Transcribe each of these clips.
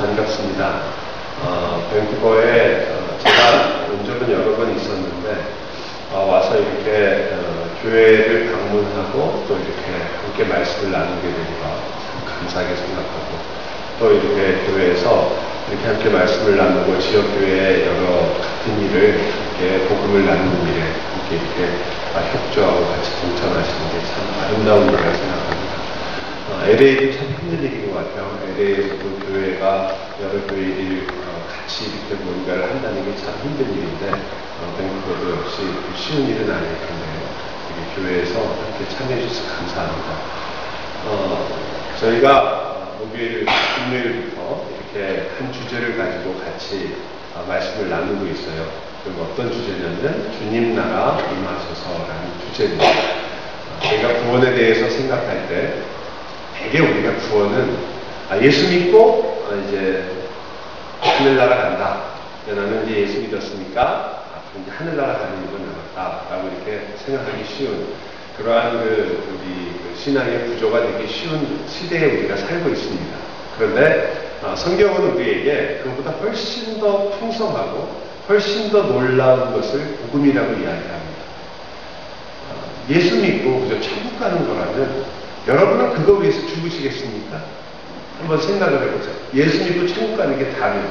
반갑습니다. 밴쿠버에 제가 온 적은 여러 번 있었는데 와서 이렇게 교회를 방문하고 또 이렇게 함께 말씀을 나누게 되니까 참 감사하게 생각하고 또 이렇게 교회에서 이렇게 함께 말씀을 나누고 지역교회의 여러 같은 일을 이렇게 복음을 나누는 일에 함께 이렇게 협조하고 같이 동참하시는 게 참 아름다운 일이라고 생각합니다. LA도 참 힘든 일인 것 같아요. LA에서도 교회가 여러 교회들이 같이 이렇게 뭔가를 한다는 게 참 힘든 일인데 밴쿠버도 역시 쉬운 일은 아닐 텐데요. 교회에서 함께 참여해 주셔서 감사합니다. 저희가 목요일, 금요일부터 이렇게 한 주제를 가지고 같이 말씀을 나누고 있어요. 그럼 어떤 주제냐면 주님 나라 임하소서라는 주제입니다. 저희가 구원에 대해서 생각할 때 되게 우리가 구원은 예수 믿고 이제 하늘나라 간다. 나는 이제 예수 믿었으니까 앞으로 이제 하늘나라 가는 일은 남았다라고 이렇게 생각하기 쉬운 그러한 우리 신앙의 구조가 되기 쉬운 시대에 우리가 살고 있습니다. 그런데 성경은 우리에게 그것보다 훨씬 더 풍성하고 훨씬 더 놀라운 것을 복음이라고 이야기합니다. 예수 믿고 그저 천국 가는 거라면 여러분은 그거 위해서 죽으시겠습니까? 한번 생각을 해보세요. 예수 믿고 천국 가는 게 다면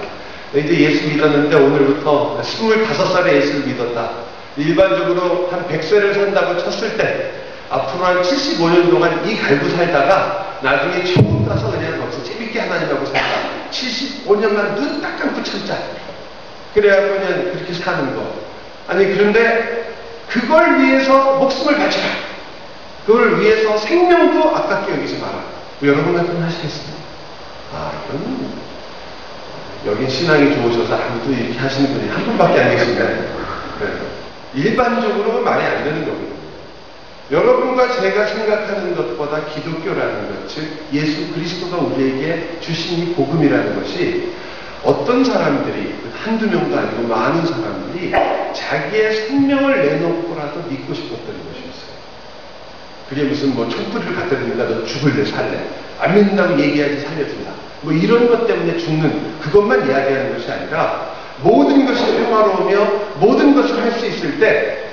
이제 예수 믿었는데 오늘부터 25살에 예수를 믿었다. 일반적으로 한 100세를 산다고 쳤을 때 앞으로 한 75년 동안 이 갈고 살다가 나중에 천국 가서 그냥 거기서 재밌게 하나님하고 살다. 75년만 눈 딱 감고 참자. 그래야 그냥 그렇게 사는 거. 아니 그런데 그걸 위해서 목숨을 바쳐라. 그걸 위해서 생명도 아깝게 여기지 마라. 여러분 같으면 하시겠습니까? 이건 여긴 신앙이 좋으셔서 아무도 이렇게 하시는 분이 한 분밖에 안 계신데 일반적으로는 말이 안 되는 거거든요. 여러분과 제가 생각하는 것보다 기독교라는 것, 즉 예수 그리스도가 우리에게 주신 이 복음이라는 것이 어떤 사람들이 한두 명도 아니고 많은 사람들이 자기의 생명을 내놓고라도 믿고 싶었던 것이 있어요. 그게 무슨 촛불을 갖다 드린다, 너 죽을래 살래 안 믿는다고 얘기하지 살려준다 이런 것 때문에 죽는 그것만 이야기하는 것이 아니라 모든 것이 평화로우며 모든 것을 할 수 있을 때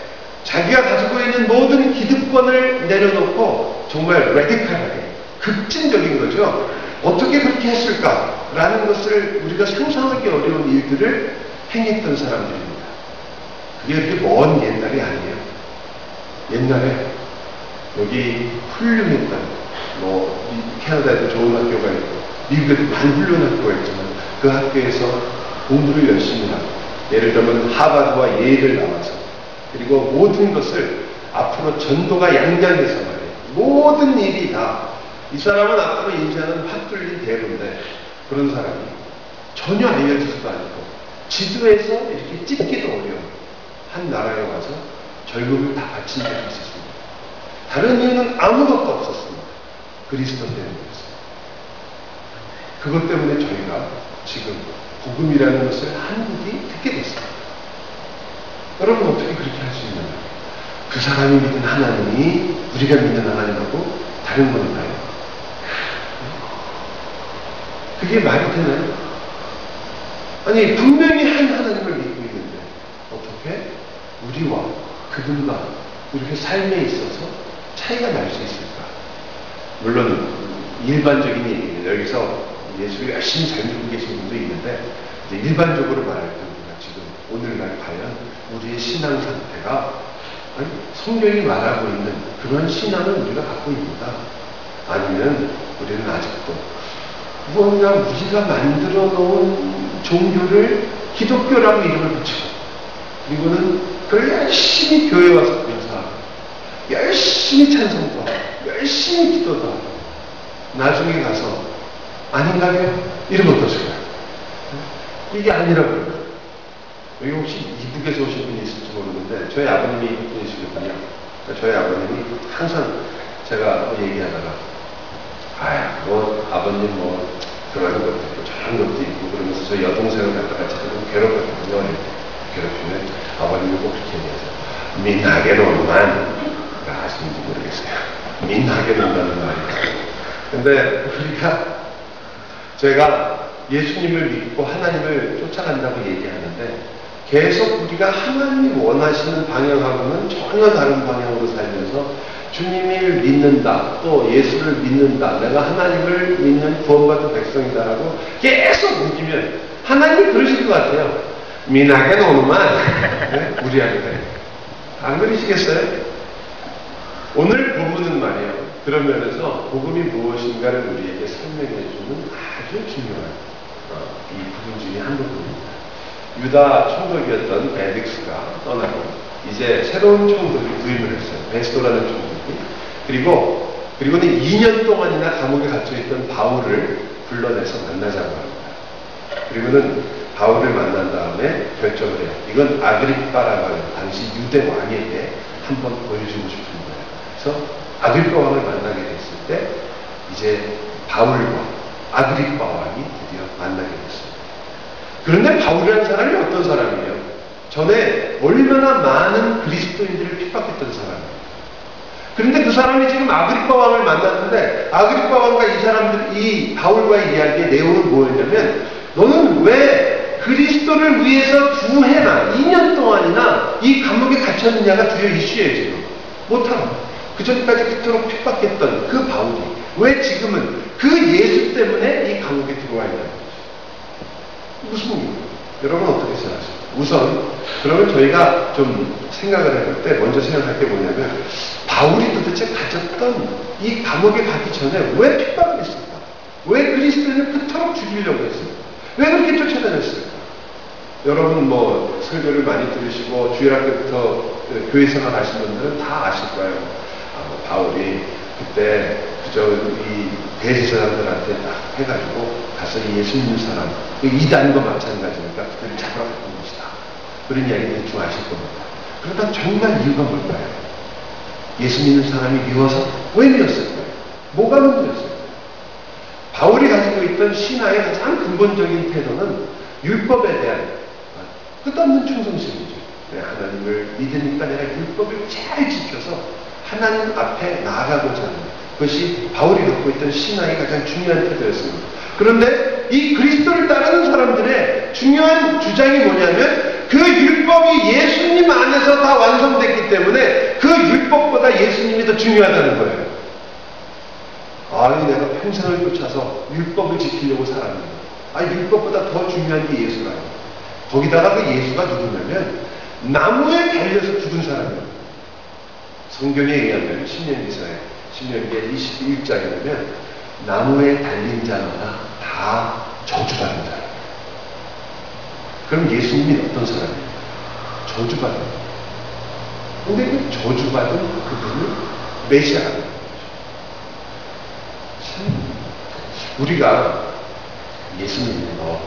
자기가 가지고 있는 모든 기득권을 내려놓고 정말 레디칼하게 급진적인 거죠. 어떻게 그렇게 했을까라는 것을 우리가 상상하기 어려운 일들을 행했던 사람들입니다. 그게 그렇게 먼 옛날이 아니에요. 옛날에 여기 훌륭했던 캐나다에도 좋은 학교가 있고 미국에도 많은 훌륭한 학교가 있지만 그 학교에서 공부를 열심히 하고 예를 들면 하버드와 예일을 나와서 그리고 모든 것을 앞으로 전도가 양장해서 말이에요. 모든 일이 다 이 사람은 앞으로 인생은 확 뚫린 대로인데 그런 사람이 전혀 알려지지도 않고 지도에서 이렇게 찍기도 어려운 한 나라에 와서 젊음을 다 바친 적이 있었습니다. 다른 이유는 아무것도 없었습니다. 그리스도 때문이었어요. 그것 때문에 저희가 지금 복음이라는 것을 한국이 듣게 됐습니다. 여러분 어떻게 그렇게 할 수 있나요? 그 사람이 믿는 하나님이 우리가 믿는 하나님하고 다른 건가요? 그게 말이 되나요? 아니 분명히 한 하나님을 믿고 있는데 어떻게 우리와 그분과 이렇게 삶에 있어서 차이가 날 수 있을까? 물론 일반적인 얘기는 여기서 예수를 열심히 잘 믿고 계신 분도 있는데 이제 일반적으로 말할 때 우리가 지금 오늘날 과연 우리의 신앙 상태가 성경이 말하고 있는 그런 신앙을 우리가 갖고 있는가? 아니면 우리는 아직도 무언가 우리가 만들어 놓은 종교를 기독교라고 이름을 붙이고 그리고는 그걸 열심히 교회 와서 봉사하고 열심히 찬송도 하고 열심히 기도도 하고 나중에 가서 아닌가요? 이러면 어떠실까요? 이게 아니라고요. 여기 혹시 이북에서 오신 분이 있을지 모르는데 저희 아버님이 이북 분이시거든요. 저희 아버님이 항상 제가 얘기하다가 아버님 그러는 것도 있고 저런 것도 있고 그러면서 저희 여동생을 갖다가 자꾸 괴롭혔거든요. 괴롭히면 아버님이 꼭 그렇게 얘기하세요. 민하게 놀만 아시는지 모르겠어요. 민하게 논다는 말이에요. 근데 제가 예수님을 믿고 하나님을 쫓아간다고 얘기하는데 계속 우리가 하나님이 원하시는 방향하고는 전혀 다른 방향으로 살면서 주님을 믿는다, 또 예수를 믿는다, 내가 하나님을 믿는 구원받은 백성이다라고 계속 우기면 하나님이 그러실 것 같아요. 미나게 노는만 네? 무리하게 안 그러시겠어요? 오늘 본문은 말이에요. 그런 면에서 복음이 무엇인가를 우리에게 설명해 주는 아주 중요한 이 부분 중에 한 부분입니다. 유다 총독이었던 베딕스가 떠나고 이제 새로운 총독이 부임을 했어요. 베스도라는 총독이. 그리고는 2년 동안이나 감옥에 갇혀있던 바울을 불러내서 만나자고 합니다. 그리고는 바울을 만난 다음에 결정을 해요. 이건 아그리빠라고 하는 당시 유대 왕에게 한번 보여주고 싶은 거예요. 그래서 아그리빠 왕을 만나게 됐을 때 이제 바울과 아그리빠 왕이 드디어 만나게 됐습니다. 그런데 바울이라는 사람이 어떤 사람이에요? 전에 얼마나 많은 그리스도인들을 핍박했던 사람이에요. 그런데 그 사람이 지금 아그리빠 왕을 만났는데 아그리빠 왕과 이 바울과의 이야기의 내용은 뭐였냐면 너는 왜 그리스도를 위해서 2해나 2년 동안이나 이 감옥에 갇혔느냐가 주요 이슈예요. 지금 못하고 그 전까지 그토록 핍박했던 그 바울이 왜 지금은 그 예수 때문에 이 감옥에 들어와 있는 거죠? 무슨 이유? 여러분 어떻게 생각하세요? 우선 그러면 저희가 좀 생각을 해볼 때 먼저 생각할 게 뭐냐면 바울이 도대체 가졌던 이 감옥에 가기 전에 왜 핍박을 했을까? 왜 그리스도인을 그토록 죽이려고 했을까? 왜 그렇게 쫓아다녔을까? 여러분 뭐 설교를 많이 들으시고 주일학 때부터 교회 생활 하신 분들은 다 아실 거예요. 바울이 그때 그저 이 대제사장들한테 딱 해가지고 가서 예수 믿는 사람 이단과 마찬가지니까 그들을 잡아갔던 것이다. 그런 이야기 대충 아실 겁니다. 그러다 정말 이유가 뭘까요? 예수 믿는 사람이 미워서? 왜 미웠을까요? 뭐가 문제였을까요? 바울이 가지고 있던 신화의 가장 근본적인 태도는 율법에 대한 끝없는 충성심이죠. 하나님을 믿으니까 내가 율법을 잘 지켜서 하나님 앞에 나아가고자 하는 그것이 바울이 갖고 있던 신앙의 가장 중요한 태도였습니다. 그런데 이 그리스도를 따르는 사람들의 중요한 주장이 뭐냐면 그 율법이 예수님 안에서 다 완성됐기 때문에 그 율법보다 예수님이 더 중요하다는 거예요. 내가 평생을 쫓아서 율법을 지키려고 살았는데 율법보다 더 중요한 게 예수라고. 거기다가 그 예수가 누구냐면 나무에 달려서 죽은 사람이에요. 성경에 의하면 신명기의 21장에 보면 나무에 달린 자마다 다 저주받은 자예요. 그럼 예수님이 어떤 사람이에요? 저주받은 자예요. 근데 그 저주받은 그분을 메시아라고 하는 거죠. 참 우리가 예수 믿는 거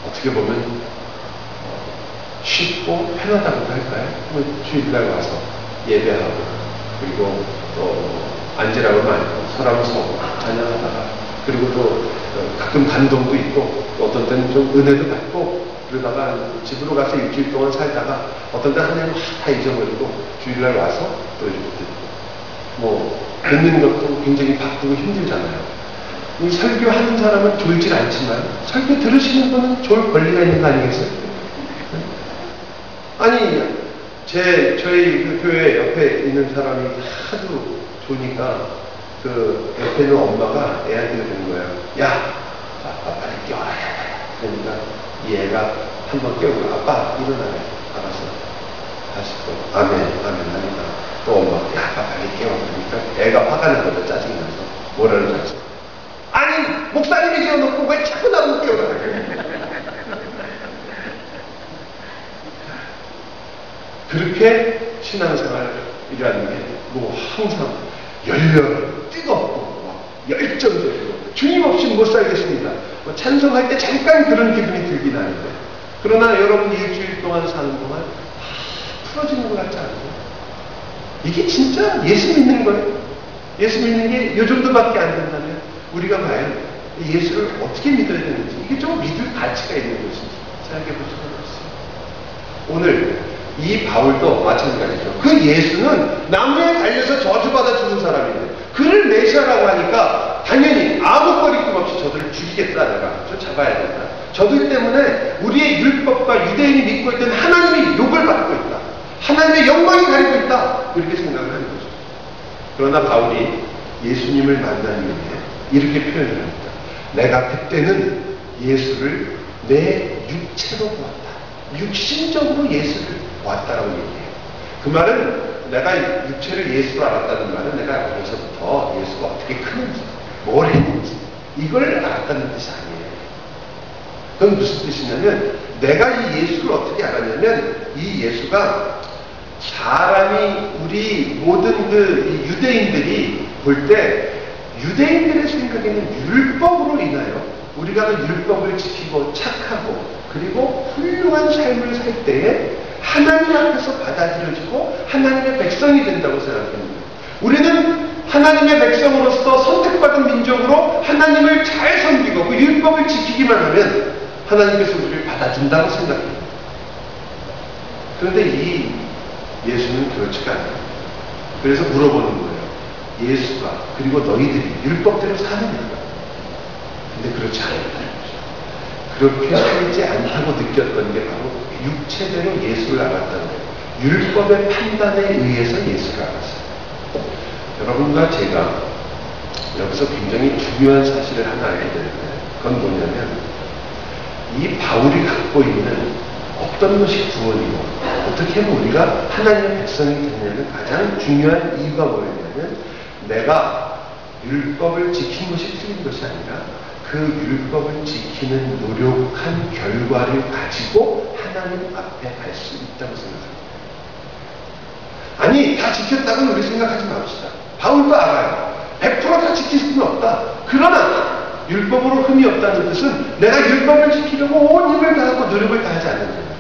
어떻게 보면 쉽고 편하다고 할까요? 주일날 와서 예배하고 그리고 또 앉으라고 많고 서라고 서고 찬양하다가 그리고 또 가끔 감동도 있고 또 어떤 때는 좀 은혜도 받고 그러다가 집으로 가서 일주일 동안 살다가 어떤 때 하나님 다 잊어버리고 주일날 와서 또 뭐 듣는 것도 굉장히 바쁘고 힘들잖아요. 이 설교하는 사람은 졸질 않지만 설교 들으시는 분은 졸 권리가 있는 거 아니겠어요? 아니 저희 그 교회 옆에 있는 사람이 하도 좋으니까 그 옆에 있는 엄마가 애한테 그러는 거예요. 야, 아빠 빨리 깨워라. 그러니까 이 애가 한번 깨우고 아빠 일어나래. 알았어. 다시 또 아멘 하니까 또 엄마가 야, 아빠 빨리 깨워. 그러니까 애가 화가 나서 짜증이 나서 뭐라는 줄 알았어. 아니 목사님이 재워놓고 왜 자꾸 나를 깨우라 그래. 그렇게 신앙생활이라는 게 뭐 항상 열렬하고 뜨겁고 열정적이고 주님 없이 못 살겠습니다. 뭐 찬송할 때 잠깐 그런 기분이 들긴 하는데 그러나 여러분 일주일 동안 사는 동안 다 풀어지는 것 같지 않아요? 이게 진짜 예수 믿는 거예요. 예수 믿는 게 요 정도밖에 안 된다면 우리가 과연 예수를 어떻게 믿어야 되는지 이게 좀 믿을 가치가 있는 것인지 생각해 볼 수가 없어요. 오늘 이 바울도 마찬가지죠. 그 예수는 나무에 달려서 저주받아 죽은 사람인데 그를 메시아라고 하니까 당연히 아무 거리낌 없이 저들을 죽이겠다. 내가 저 잡아야 저들 때문에 우리의 율법과 유대인이 믿고 있던 하나님이 욕을 받고 있다. 하나님의 영광이 가리고 있다. 이렇게 생각을 하는 거죠. 그러나 바울이 예수님을 만나는 후에 이렇게 표현을 합니다. 내가 그때는 예수를 내 육체로 보았다. 육신적으로 예수를 보았다라고 얘기해요. 그 말은 내가 육체를 예수로 알았다는 말은 내가 어려서부터 예수가 어떻게 크는지, 뭘 했는지 이걸 알았다는 뜻이 아니에요. 그건 무슨 뜻이냐면 내가 이 예수를 어떻게 알았냐면 이 예수가 사람이 우리 모든 그 유대인들이 볼 때 유대인들의 생각에는 율법으로 인하여 우리가 그 율법을 지키고 착하고 그리고 훌륭한 삶을 살 때에 하나님 앞에서 받아들여지고 하나님의 백성이 된다고 생각합니다. 우리는 하나님의 백성으로서 선택받은 민족으로 하나님을 잘 섬기고 그 율법을 지키기만 하면 하나님께서 우리를 받아준다고 생각합니다. 그런데 이 예수는 그렇지가 않아요. 그래서 물어보는 거예요. 예수가 그리고 너희들이 율법대로 사느냐? 근데 그렇지 않다는 거죠. 그렇게 살지 않다고 느꼈던 게 바로 육체대로 예수를 알았다는 거예요. 율법의 판단에 의해서 예수를 알았어요. 여러분과 제가 여기서 굉장히 중요한 사실을 하나 알게 되는데 그건 뭐냐면 이 바울이 갖고 있는 어떤 것이 구원이고 어떻게 하면 우리가 하나님의 백성이 되느냐는 가장 중요한 이유가 뭐였냐면 내가 율법을 지킨 것이 틀린 것이 아니라 그 율법을 지키는 노력한 결과를 가지고 하나님 앞에 갈 수 있다고 생각합니다. 아니 다 지켰다고는 우리 생각하지 맙시다. 바울도 알아요. 100% 다 지킬 수는 없다. 그러나 율법으로 흠이 없다는 뜻은 내가 율법을 지키려고 온 힘을 다하고 노력을 다하지 않는다.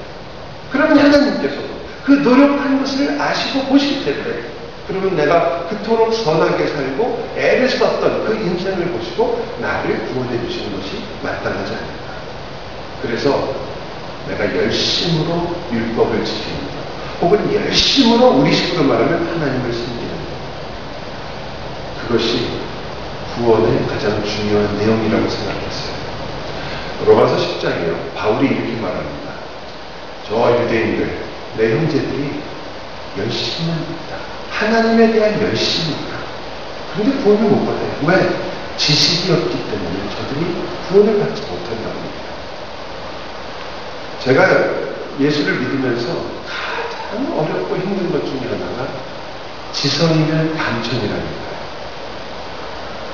그러면 하나님께서도 그 노력한 것을 아시고 보실 텐데 그러면 내가 그토록 선하게 살고 애를 썼던 그 인생을 보시고 나를 구원해 주시는 것이 마땅하지 않을까. 그래서 내가 열심으로 율법을 지키는 것 혹은 열심으로 우리 식으로 말하면 하나님을 섬기는 것 그것이 구원의 가장 중요한 내용이라고 생각했어요. 로마서 10장이요. 바울이 이렇게 말합니다. 저와 유대인들, 내 형제들이 열심은 있다. 하나님에 대한 열심이 있다. 그런데 구원을 못 받아요. 왜? 지식이 없기 때문에 저들이 구원을 받지 못한다고 합니다. 제가 예수를 믿으면서 가장 어렵고 힘든 것 중에 하나가 지성이면 감천이라는 거예요.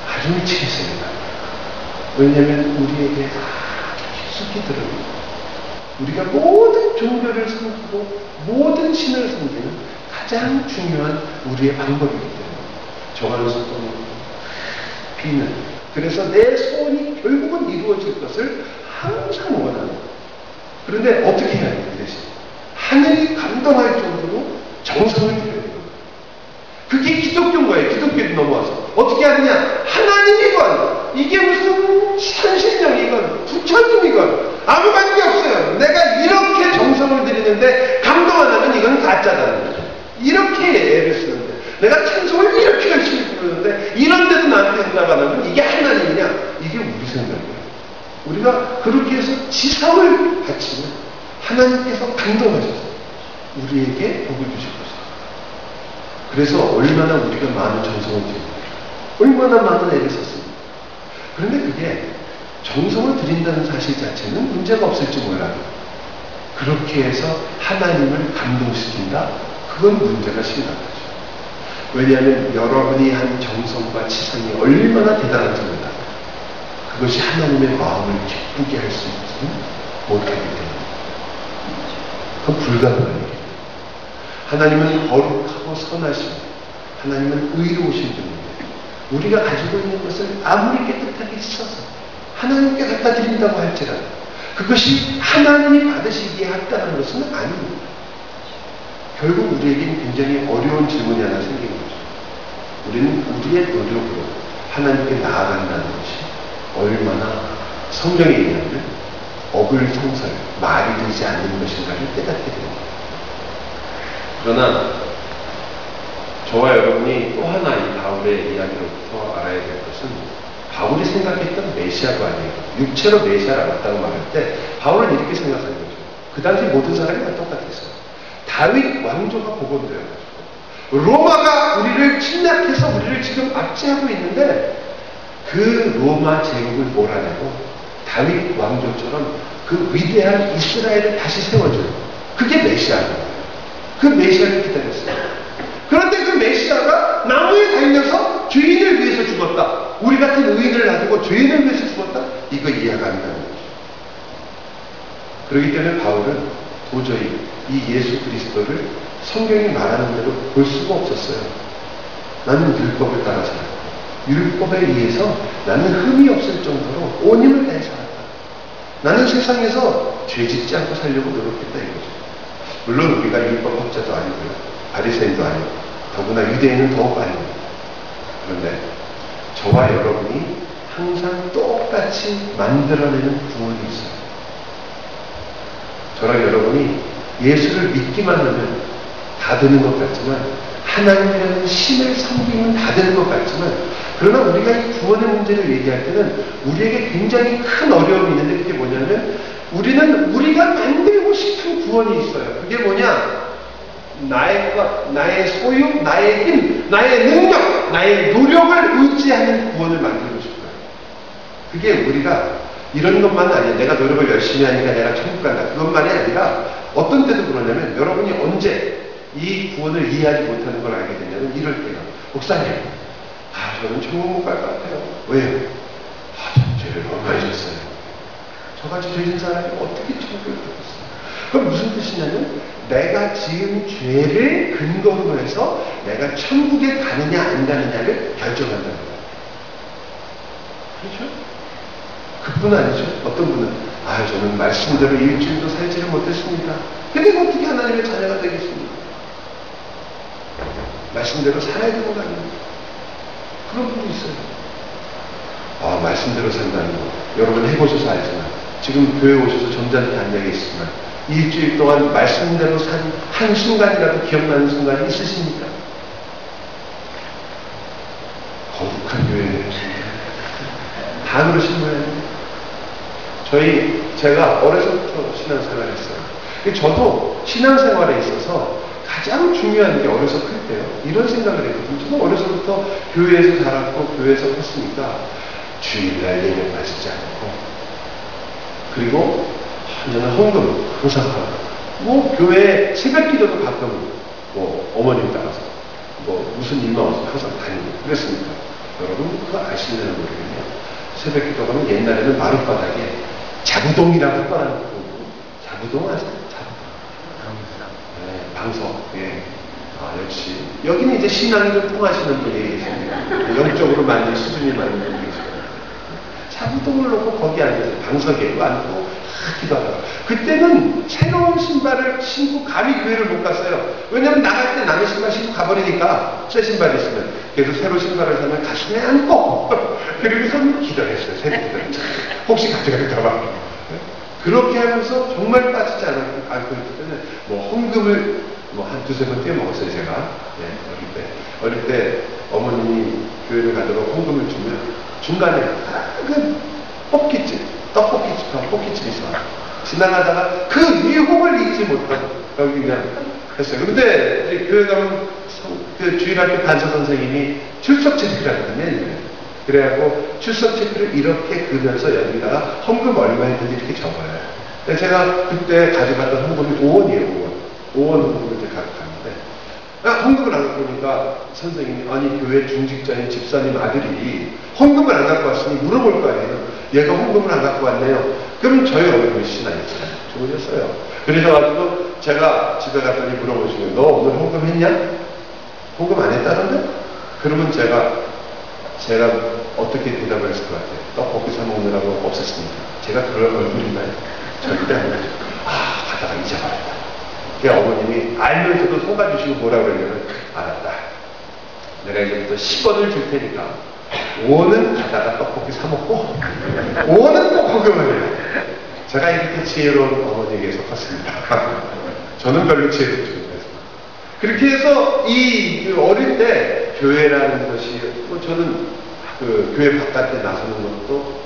아주 미치게 생각합니다. 왜냐하면 우리에게 아주 깊숙이 들어있고 우리가 모든 종교를 섬기고 모든 신을 섬기는 가장 중요한 우리의 방법이기 때문에 정하는 소통이 비는 그래서 내 소원이 결국은 이루어질 것을 항상 원하는 거예요. 그런데 어떻게 해야 돼요? 그 대신 하늘이 감동할 정도로 정성을 들여야 돼요. 그게 기독교인 거예요. 기독교를 넘어와서 어떻게 하느냐? 하나님이건 이게 무슨 산신령이건 부처님이건 아무 관계 없어요. 내가 이렇게 정성을 들이는데 감동 안 하면 이건 가짜다는 거죠. 이렇게 애를 쓰는데 내가 찬송을 이렇게 열심히 부르는데 이런데도 나한테 응답 안 하면 이게 하나님이냐? 이게 우리 생각이에요. 우리가 그렇게 해서 지성을 바치면 하나님께서 감동하셔서 우리에게 복을 주실 것입니다. 그래서 얼마나 우리가 많은 정성을 들입니까? 얼마나 많은 애를 썼습니까? 그런데 그게 정성을 들인다는 사실 자체는 문제가 없을지 몰라요. 그렇게 해서 하나님을 감동시킨다? 그건 문제가 심각하죠. 왜냐하면 여러분이 한 정성과 치성이 얼마나 대단한지 몰라. 그것이 하나님의 마음을 기쁘게 할 수 있지는 못하기 때문에 그건 불가능한 일이에요. 하나님은 거룩하고 선하시고 하나님은 의로우신 분인데 우리가 가지고 있는 것을 아무리 깨끗하게 씻어서 하나님께 갖다 드린다고 할지라도 그것이 하나님이 받으시기에 합당한 것은 아닙니다. 결국 우리에게는 굉장히 어려운 질문이 하나 생기는 거죠. 우리는 우리의 노력으로 하나님께 나아간다는 것이 얼마나 성경에 의하면 어불성설, 말이 되지 않는 것인가를 깨닫게 됩니다. 그러나 저와 여러분이 또 하나 이 바울의 이야기로부터 알아야 될 것은 바울이 생각했던 메시아가 아니에요. 육체로 메시아를 알았다고 말할 때 바울은 이렇게 생각한 거죠. 그 당시 모든 사람이 다 똑같았어요. 다윗 왕조가 복원되어가지고 로마가 우리를 침략해서 우리를 지금 압제하고 있는데 그 로마 제국을 몰아내고 다윗 왕조처럼 그 위대한 이스라엘을 다시 세워줘요. 그게 메시아예요. 그 메시아를 기다렸어요. 그런데 그 메시아가 나무에 달려서 죄인을 위해서 죽었다. 우리 같은 의인을 놔두고 죄인을 위해서 죽었다. 이거 이해가 안 가는 거죠. 그렇기 때문에 바울은 도저히 이 예수 그리스도를 성경이 말하는 대로 볼 수가 없었어요. 나는 율법을 따라 살았고 율법에 의해서 나는 흠이 없을 정도로 온 힘을 다해 살았다. 나는 세상에서 죄 짓지 않고 살려고 노력했다 이거죠. 물론 우리가 율법학자도 아니고요. 바리새인도 아니고 더구나 유대인은 더욱 아닙니다. 그런데 저와 여러분이 항상 똑같이 만들어내는 구원이 있어요. 저랑 여러분이 예수를 믿기만 하면 다 되는 것 같지만 하나님이라는 신을 섬기면 다 되는 것 같지만 그러나 우리가 이 구원의 문제를 얘기할 때는 우리에게 굉장히 큰 어려움이 있는데 그게 뭐냐면 우리는 우리가 만들고 싶은 구원이 있어요. 그게 뭐냐? 나의 것, 나의 소유, 나의 힘, 나의 능력, 나의 노력을 의지하는 구원을 만들고 싶어요. 그게 우리가 이런 것만 아니야. 내가 노력을 열심히 하니까 내가 천국 간다. 그것만이 아니라 어떤 때도 그러냐면 여러분이 언제 이 구원을 이해하지 못하는 걸 알게 되냐면 이럴 때요. 목사님, 저는 천국 못 갈 것 같아요. 왜요? 전 죄를 너무 많이 졌어요. 저같이 죄진 사람이 어떻게 천국을 가겠어요? 그럼 무슨 뜻이냐면 내가 지은 죄를 근거로 해서 내가 천국에 가느냐 안 가느냐를 결정한다는 거예요. 그렇죠? 그뿐 아니죠. 어떤 분은 저는 말씀대로 일주일도 살지를 못했습니다. 근데 어떻게 하나님의 자녀가 되겠습니까? 말씀대로 살아야 되는 거 아닙니까? 그런 분도 있어요. 말씀대로 산다는 거 여러분 해보셔서 알지만 지금 교회 오셔서 점잖게 한 얘기 있지만 일주일 동안 말씀대로 산 한순간이라도 기억나는 순간이 있으십니까? 거룩한 교회예요. 다 그러신 거예요. 제가 어려서부터 신앙생활을 했어요. 저도 신앙생활에 있어서 가장 중요한 게 어려서 클 때요. 이런 생각을 했거든요. 저는 어려서부터 교회에서 자랐고 교회에서 컸으니까 주일날 예배 빠지지 않고 그리고 저는 헌금 항상 하고 교회 새벽 기도도 가끔 어머님 따라서 무슨 일만 와서 항상 다니고 그랬습니다. 여러분 그거 아시려는 모르겠네요. 새벽 기도 가면 옛날에는 마룻바닥에 자부동이라고 했거든요. 자부동 아세요? 방석. 예. 역시. 여기는 이제 신앙이 좀 통하시는 분이 계십니다. 영적으로 많은 수준이 많은 분이 계십니다. 자부동을 놓고 거기 앉아서 방석에 앉고 기도하다가. 그때는 새로운 신발을 신고 감히 교회를 못 갔어요. 왜냐면 나갈 때 남의 신발 신고 가버리니까 새 신발이 있으면. 그래서 새로 신발을 사면 가슴에 안고 그리고서는 기도를 했어요. 새로 기도를. 혹시 가져갈까봐. 그렇게 하면서 정말 빠지지 않고 있기 때문에 헌금을 한 두세 번 떼먹었어요 제가. 어릴 때 어머님이 교회를 가도록 헌금을 주면 중간에 작은 떡볶이집이 있어요. 지나가다가 그 유혹을 잊지 못하고 여기 그냥 했어요. 근데 교회 가면 그 주일학교 간사 선생님이 출석 체크를 하거든요. 그래갖고 출석 체크를 이렇게 그려서 여기다가 헌금 얼마 했는지 이렇게 적어요. 제가 그때 가져갔던 헌금이 5원이에요. 5원 헌금을 이제 갖고 갔는데 헌금을 안 갖고 오니까 선생님이 교회 중직자인 집사님 아들이 헌금을 안 갖고 왔으니 물어볼 거 아니에요. 얘가 헌금을 안 갖고 왔네요. 그럼 저희 어머님이 신앙했어요. 좋으셨어요. 그러셔가지고 제가 집에 갔더니 물어보시면 너 오늘 헌금 했냐? 헌금 안 했다던데? 그러면 제가 어떻게 대답을 했을 것 같아요? 떡볶이 사 먹느라고 없었습니다. 제가 그럴 얼굴인가요? 절대 아니죠. 가다가 잊어버렸다. 어머님이 알면서도 속아주시고 뭐라 그러냐면 알았다. 내가 이제부터 10원을 줄 테니까 5원은 가다가 떡볶이 사 먹고 5원은 꼭 헌금을 해요. 제가 이렇게 지혜로운 어머니에게 속았습니다. 저는 별로 지혜롭지 못했습니다. 그렇게 해서 어릴 때 교회라는 것이 저는 그 교회 바깥에 나서는 것도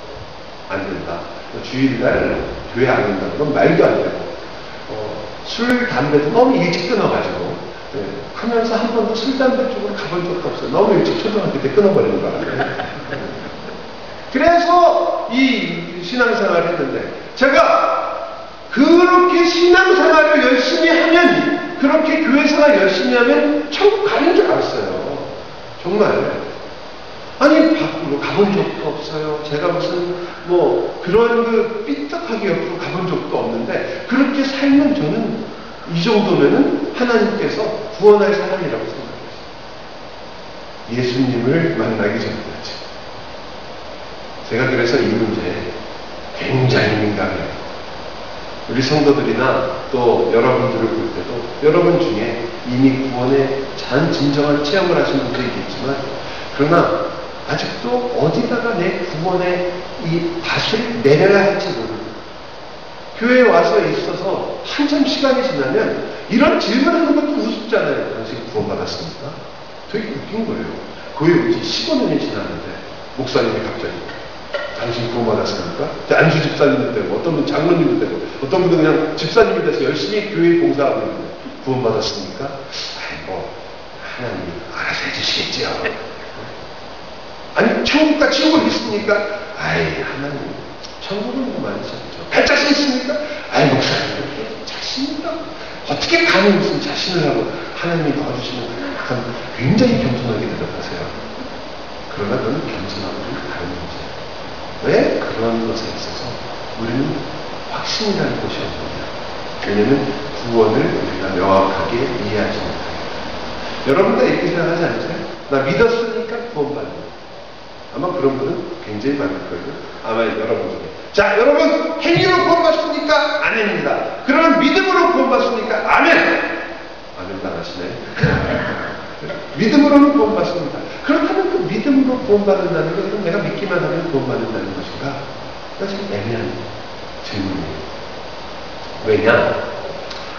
안 된다. 주일날 교회 안 온다. 그건 말도 안 되고, 술, 담배도 너무 일찍 끊어가지고, 크면서 한 번도 술, 담배 쪽으로 가본 적도 없어요. 너무 일찍 초등학교 때 끊어버리는 거라. 그래서 이 신앙생활을 했는데, 제가 그렇게 신앙생활을 열심히 하면, 그렇게 교회생활 열심히 하면 천국 가는 줄 알았어요. 정말. 아니, 밖으로 가본 적도 없어요. 제가 무슨, 그런 삐딱하게 옆으로 가본 적도 없는데, 그렇게 살면 저는 이 정도면은 하나님께서 구원할 사람이라고 생각했어요. 예수님을 만나기 전까지. 제가 그래서 이 문제에 굉장히 민감해요. 우리 성도들이나 또 여러분들을 볼 때도 여러분 중에 이미 구원의 진정한 체험을 하신 분들이 있겠지만, 그러나 아직도 어디다가 내 구원의 이 밭을 내려야 할지 모르는, 교회에 와서 있어서 한참 시간이 지나면 이런 질문하는 것도 우습잖아요. 당신 구원받았습니까? 되게 웃긴 거예요. 교회 온 지 15년이 지났는데 목사님이 갑자기 당신 구원받았습니까? 안수 집사님도 되고, 어떤 분 장로님도 되고, 어떤 분은 그냥 집사님이 돼서 열심히 교회 봉사하고 있는데 구원받았습니까? 하나님 알아서 해주시겠지요. 아니, 천국과 지옥을 믿습니까? 하나님, 천국은 많으셨죠. 갈 자신 있습니까? 목사님, 자신있다. 어떻게 감히 무슨 자신을 하고 하나님이 도와주시면 약간 굉장히 겸손하게 대답하세요. 그러나 그건 겸손하고 좀 다른 문제예요. 왜? 그런 것에 있어서 우리는 확신이라는 것이 없습니다. 왜냐하면 구원을 우리가 명확하게 이해하지 못합니다. 여러분도 이렇게 생각하지 않으세요? 나 믿었으니까 구원받는 거예요. 아마 그런 분은 굉장히 많을 거예요. 아마 여러분 중에. 자, 여러분, 행위로 구원받습니까? 아닙니다. 그러면 믿음으로 구원받습니까? 아멘! 아멘 당하시네. 믿음으로는 구원받습니다. 그렇다면 그 믿음으로 구원받는다는 것은 내가 믿기만 하면 구원받는다는 것인가? 그것이 애매한 질문이에요. 왜냐?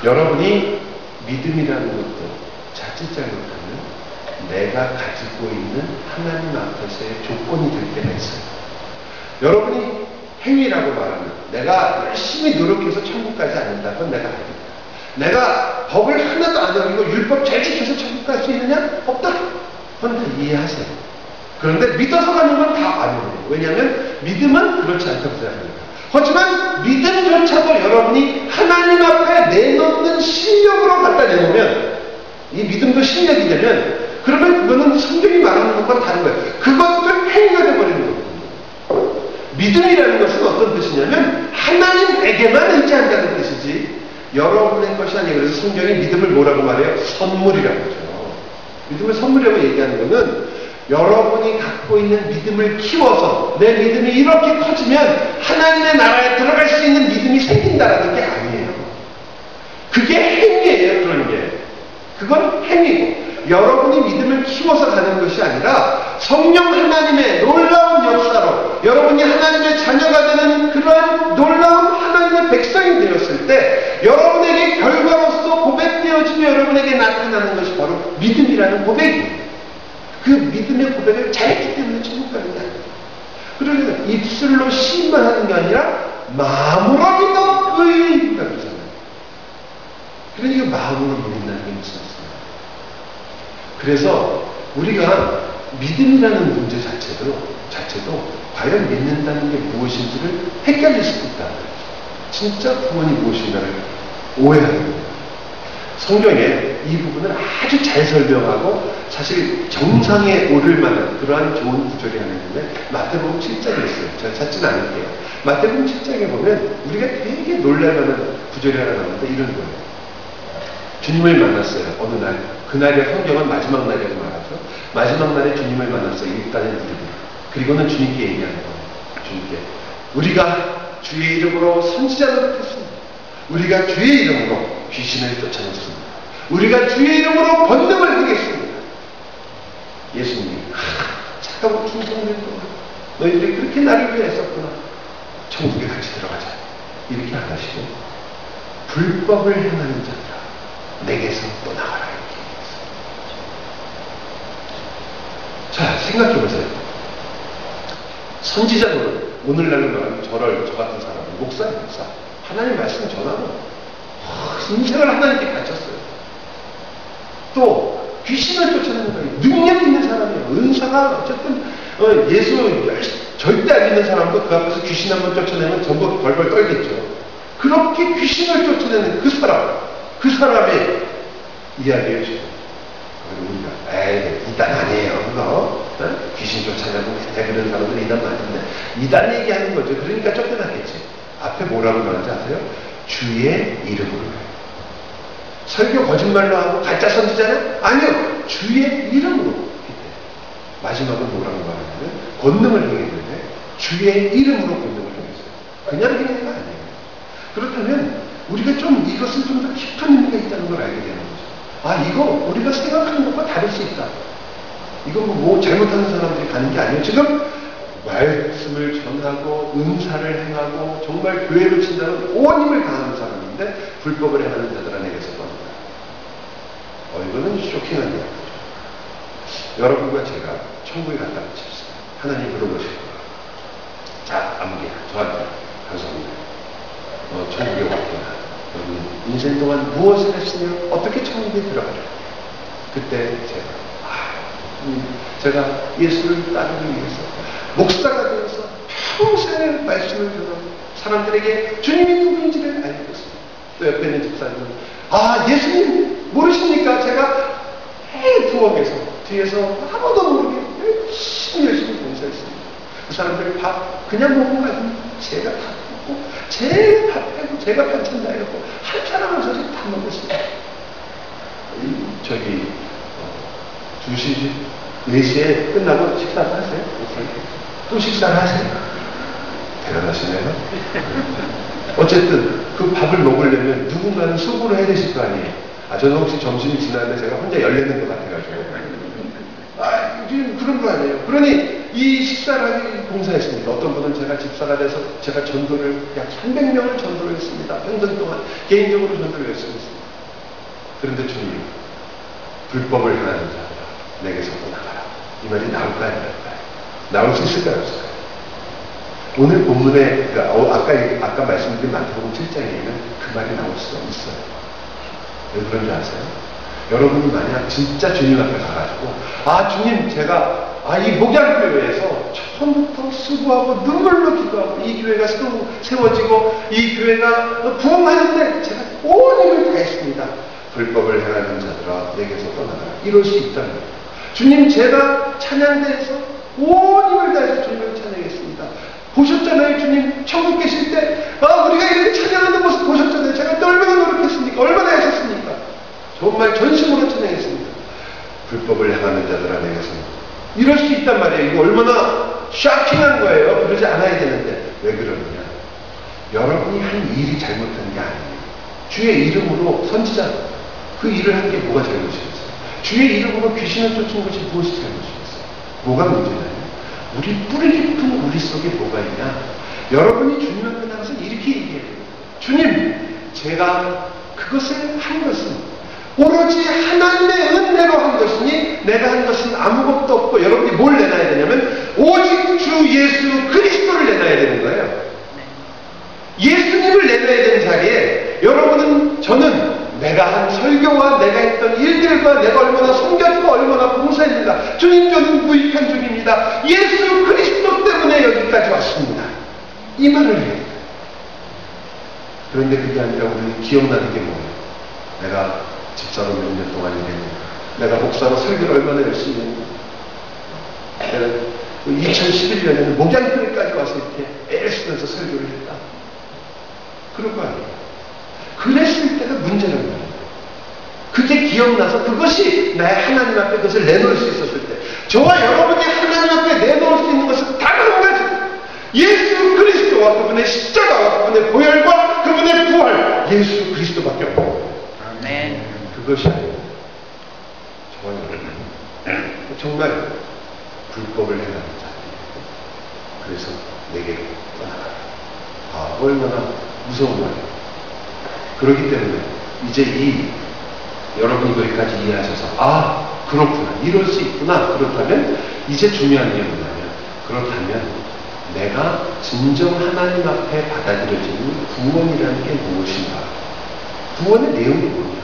여러분이 믿음이라는 것도 자칫 잘못하면 내가 가지고 있는 하나님 앞에서의 조건이 될 때가 있어요. 여러분이 행위라고 말하면 내가 열심히 노력해서 천국 가지 않는다. 그건 내가 아니다. 내가 법을 하나도 안 어기고 율법 잘 지켜서 천국 갈 수 있느냐? 없다. 그건 다 이해하세요. 그런데 믿어서 가는 건 다 아니에요. 왜냐하면 믿음은 그렇지 않다고 생각합니다. 하지만 믿음조차도 여러분이 하나님 앞에 내놓는 실력으로 갖다 내놓으면, 이 믿음도 실력이 되면, 그러면 그거는 성경이 말하는 것과 다른 거예요. 그것도 행위가 되어버리는 거거든요. 믿음이라는 것은 어떤 뜻이냐면 하나님에게만 의지한다는 뜻이지 여러분의 것이 아니에요. 그래서 성경이 믿음을 뭐라고 말해요? 선물이라고 하죠. 믿음을 선물이라고 얘기하는 것은 여러분이 갖고 있는 믿음을 키워서 내 믿음이 이렇게 커지면 하나님의 나라에 들어갈 수 있는 믿음이 생긴다는 게 아니에요. 그게 행위예요. 그런 게. 그건 행위고, 여러분이 믿음을 키워서 가는 것이 아니라 성령 하나님의 놀라운 역사로 여러분이 하나님의 자녀가 되는 그러한 놀라운 하나님의 백성이 되었을 때 여러분에게 결과로서 고백되어지며 여러분에게 나타나는 것이 바로 믿음이라는 고백이에요. 그 믿음의 고백을 잘했기 때문에 천국 가는 게 아니에요. 그러니까 입술로 시인만 하는 게 아니라 마음으로 믿어 의인이라고 그러잖아요. 그러니까 마음으로 믿는다는 게 무슨 말이에요? 그래서 우리가 믿음이라는 문제 자체도 과연 믿는다는 게 무엇인지를 헷갈릴 수도 있다는 거죠. 진짜 구원이 무엇인가를 오해하는 거예요. 성경에 이 부분을 아주 잘 설명하고 사실 정상에 오를 만한 그러한 좋은 구절이 하나 있는데 마태복음 7장에 있어요. 제가 찾지는 않을게요. 마태복음 7장에 보면 우리가 되게 놀랄 만한 구절이 하나 나오는데 이런 거예요. 주님을 만났어요. 어느 날. 그날의 성경은 마지막 날이라고 말하죠. 마지막 날에 주님을 만났어요. 일단은 누리고. 그리고는 주님께 얘기하는 거예요. 주님께. 우리가 주의 이름으로 선지자를 했습니다. 우리가 주의 이름으로 귀신을 쫓아냈습니다. 우리가 주의 이름으로 번능을 하겠습니다. 예수님이 착하고 충성되구나. 너희들이 그렇게 나를 위해 했었구나. 천국에 같이 들어가자. 이렇게 안 하시고 불법을 행하는 자들아 내게서 떠나가라 이렇게 얘기했어요. 자, 생각해보세요. 선지자 노릇, 오늘날로 말하면 저 같은 사람은 목사. 하나님 말씀 전하고 인생을 하나님께 바쳤어요. 또 귀신을 쫓아내는 거예요. 능력 있는 사람이에요. 은사가 어쨌든 예수 절대 안 믿는 사람도 그 앞에서 귀신 한번 쫓아내면 전부 벌벌 떨겠죠. 그렇게 귀신을 쫓아내는 그 사람의 이야기예요. 지금 우리가 이단 아니에요 그거. 귀신 쫓아내고 그런 사람들은 이단 맞는데 이단 얘기하는 거죠. 그러니까 쫓겨났겠지. 앞에 뭐라고 말하는지 아세요? 주의 이름으로. 설교 거짓말로 하고 가짜 선지자는? 아니요. 주의 이름으로. 마지막은 뭐라고 말하냐면 권능을 행했는데 주의 이름으로 권능을 행했어요. 그냥 행한 거 아니에요. 그렇다면 우리가 좀 이것은 좀 더 깊은 의미가 있다는 걸 알게 되는 거죠. 이거 우리가 생각하는 것과 다를 수 있다. 이건 뭐 잘못하는 사람들이 가는 게 아니에요. 지금 말씀을 전하고 은사를 행하고 정말 교회를 친다는 온 힘을 다하는 사람인데 불법을 행하는 자들아 내게서 떠난다. 이거는 쇼킹한 이야기죠. 여러분과 제가 천국에 갔다 칩시다. 하나님 물어보실 거예요. 자, 아무개야 저한테 감사합니다. 천국에 왔구나. 인생 동안 무엇을 했으며 어떻게 천국에 들어가려? 그때 제가 예수를 따르기 위해서 목사가 되어서 평생을 말씀을 전하고 사람들에게 주님이 누구인지를 알고 있습니다. 또 옆에 있는 집사님은 예수님 모르십니까? 제가 부엌에서 뒤에서 아무도 모르게 열심히 봉사했습니다. 그 사람들 밥 그냥 먹고 가지고 제가 다 먹고 제가 밥 빼고 제가 반찬 다 해갖고 한 사람은 저녁 다 먹었습니다. 2시, 4시에 끝나고 식사를 하세요? 또 식사를 하세요? 대단하시네요. 어쨌든 그 밥을 먹으려면 누군가는 수고를 해야 되실 거 아니에요. 저는 혹시 점심이 지났는데 제가 혼자 열렸는 것 같아가지고. 지금 그런 거 아니에요. 그러니 이 식사를 하기 봉사했습니다. 어떤 분은 제가 집사가 돼서 제가 전도를 약 300명을 전도를 했습니다. 평생 동안 개인적으로 전도를 열심히 했습니다. 그런데 주님, 불법을 행하는 자 내게서 떠나가라. 이 말이 나올까요? 안 나올까요? 나올 수 있을까요? 없을까요? 오늘 본문에 아까 말씀드린 마태복음 7장에는 그 말이 나올 수가 있어요. 왜 그런 줄 아세요? 여러분이 만약 진짜 주님 앞에 가가지고 주님 제가 이 목양교회에서 처음부터 수고하고 눈물로 기도하고 이 교회가 세워지고 이 교회가 부흥하는데 제가 온 힘을 다했습니다. 불법을 행하는 자들아 내게서 떠나가라. 이럴 수 있다는 거예요. 주님 제가 찬양대에서 온 힘을 다해서 주님을 찬양했습니다. 보셨잖아요. 주님 천국 계실 때 우리가 이렇게 찬양하는 모습 보셨잖아요. 제가 얼마나 노력했습니까? 얼마나 애썼습니까? 정말 전심으로 찬양했습니다. 불법을 행하는 자들아 내게서 이럴 수 있단 말이에요. 이거 얼마나 쇼킹한 거예요. 그러지 않아야 되는데 왜 그러느냐? 여러분이 한 일이 잘못한 게 아니에요. 주의 이름으로 선지자 그 일을 한 게 뭐가 잘못이겠어요? 주의 이름으로 귀신을 쫓은 것이 무엇이 잘못이겠어요? 뭐가 문제냐면 우리 뿌리 깊은 우리 속에 뭐가 있냐? 여러분이 주님 앞에 나가서 이렇게 얘기해요. 주님, 제가 그것을 한 것은 오로지 하나님의 은혜로 한 것이니 내가 한 것은 아무것도 없고 여러분이 뭘 내놔야 되냐면 오직 주 예수 그리스도를 내놔야 되는 거예요. 예수님을 내놔야 되는 자리에 여러분은 저는 내가 한 설교와 내가 했던 일들과 내가 얼마나 섬겼고 얼마나 봉사했는가. 주님 저는 무익한 중입니다. 예수 그리스도 때문에 여기까지 왔습니다. 이 말을 해요. 그런데 그게 아니라 우리는 기억나는 게 뭐예요? 내가 집사로 몇 년 동안 일했고 내가 목사로 설교를 얼마나 열심히 했고 내가 2011년에는 목양교회까지 와서 이렇게 애를 쓰면서 설교를 했다. 그럴 거 아니에요. 그랬을 때가 문제라는 거예요. 그게 기억나서 그것이 나의 하나님 앞에 그것을 내놓을 수 있었을 때 저와 여러분이 하나님 앞에 내놓을 수 있는 것은 단 한 가지 예수 그리스도와 그분의 십자가와 그분의 보혈과 그분의 부활 예수 그리스도밖에 없고 아멘. 그것이 아니에요. 저와 여러분 정말 불법을 행하는 자들이에요. 그래서 내게 떠나가라. 얼마나 무서운 말이에요. 그렇기 때문에 이제 여러분이 거기까지 이해하셔서 그렇구나 이럴 수 있구나. 그렇다면 이제 중요한 게 뭐냐면 그렇다면 내가 진정 하나님 앞에 받아들여지는 구원이라는 게 무엇인가? 구원의 내용이 뭐냐?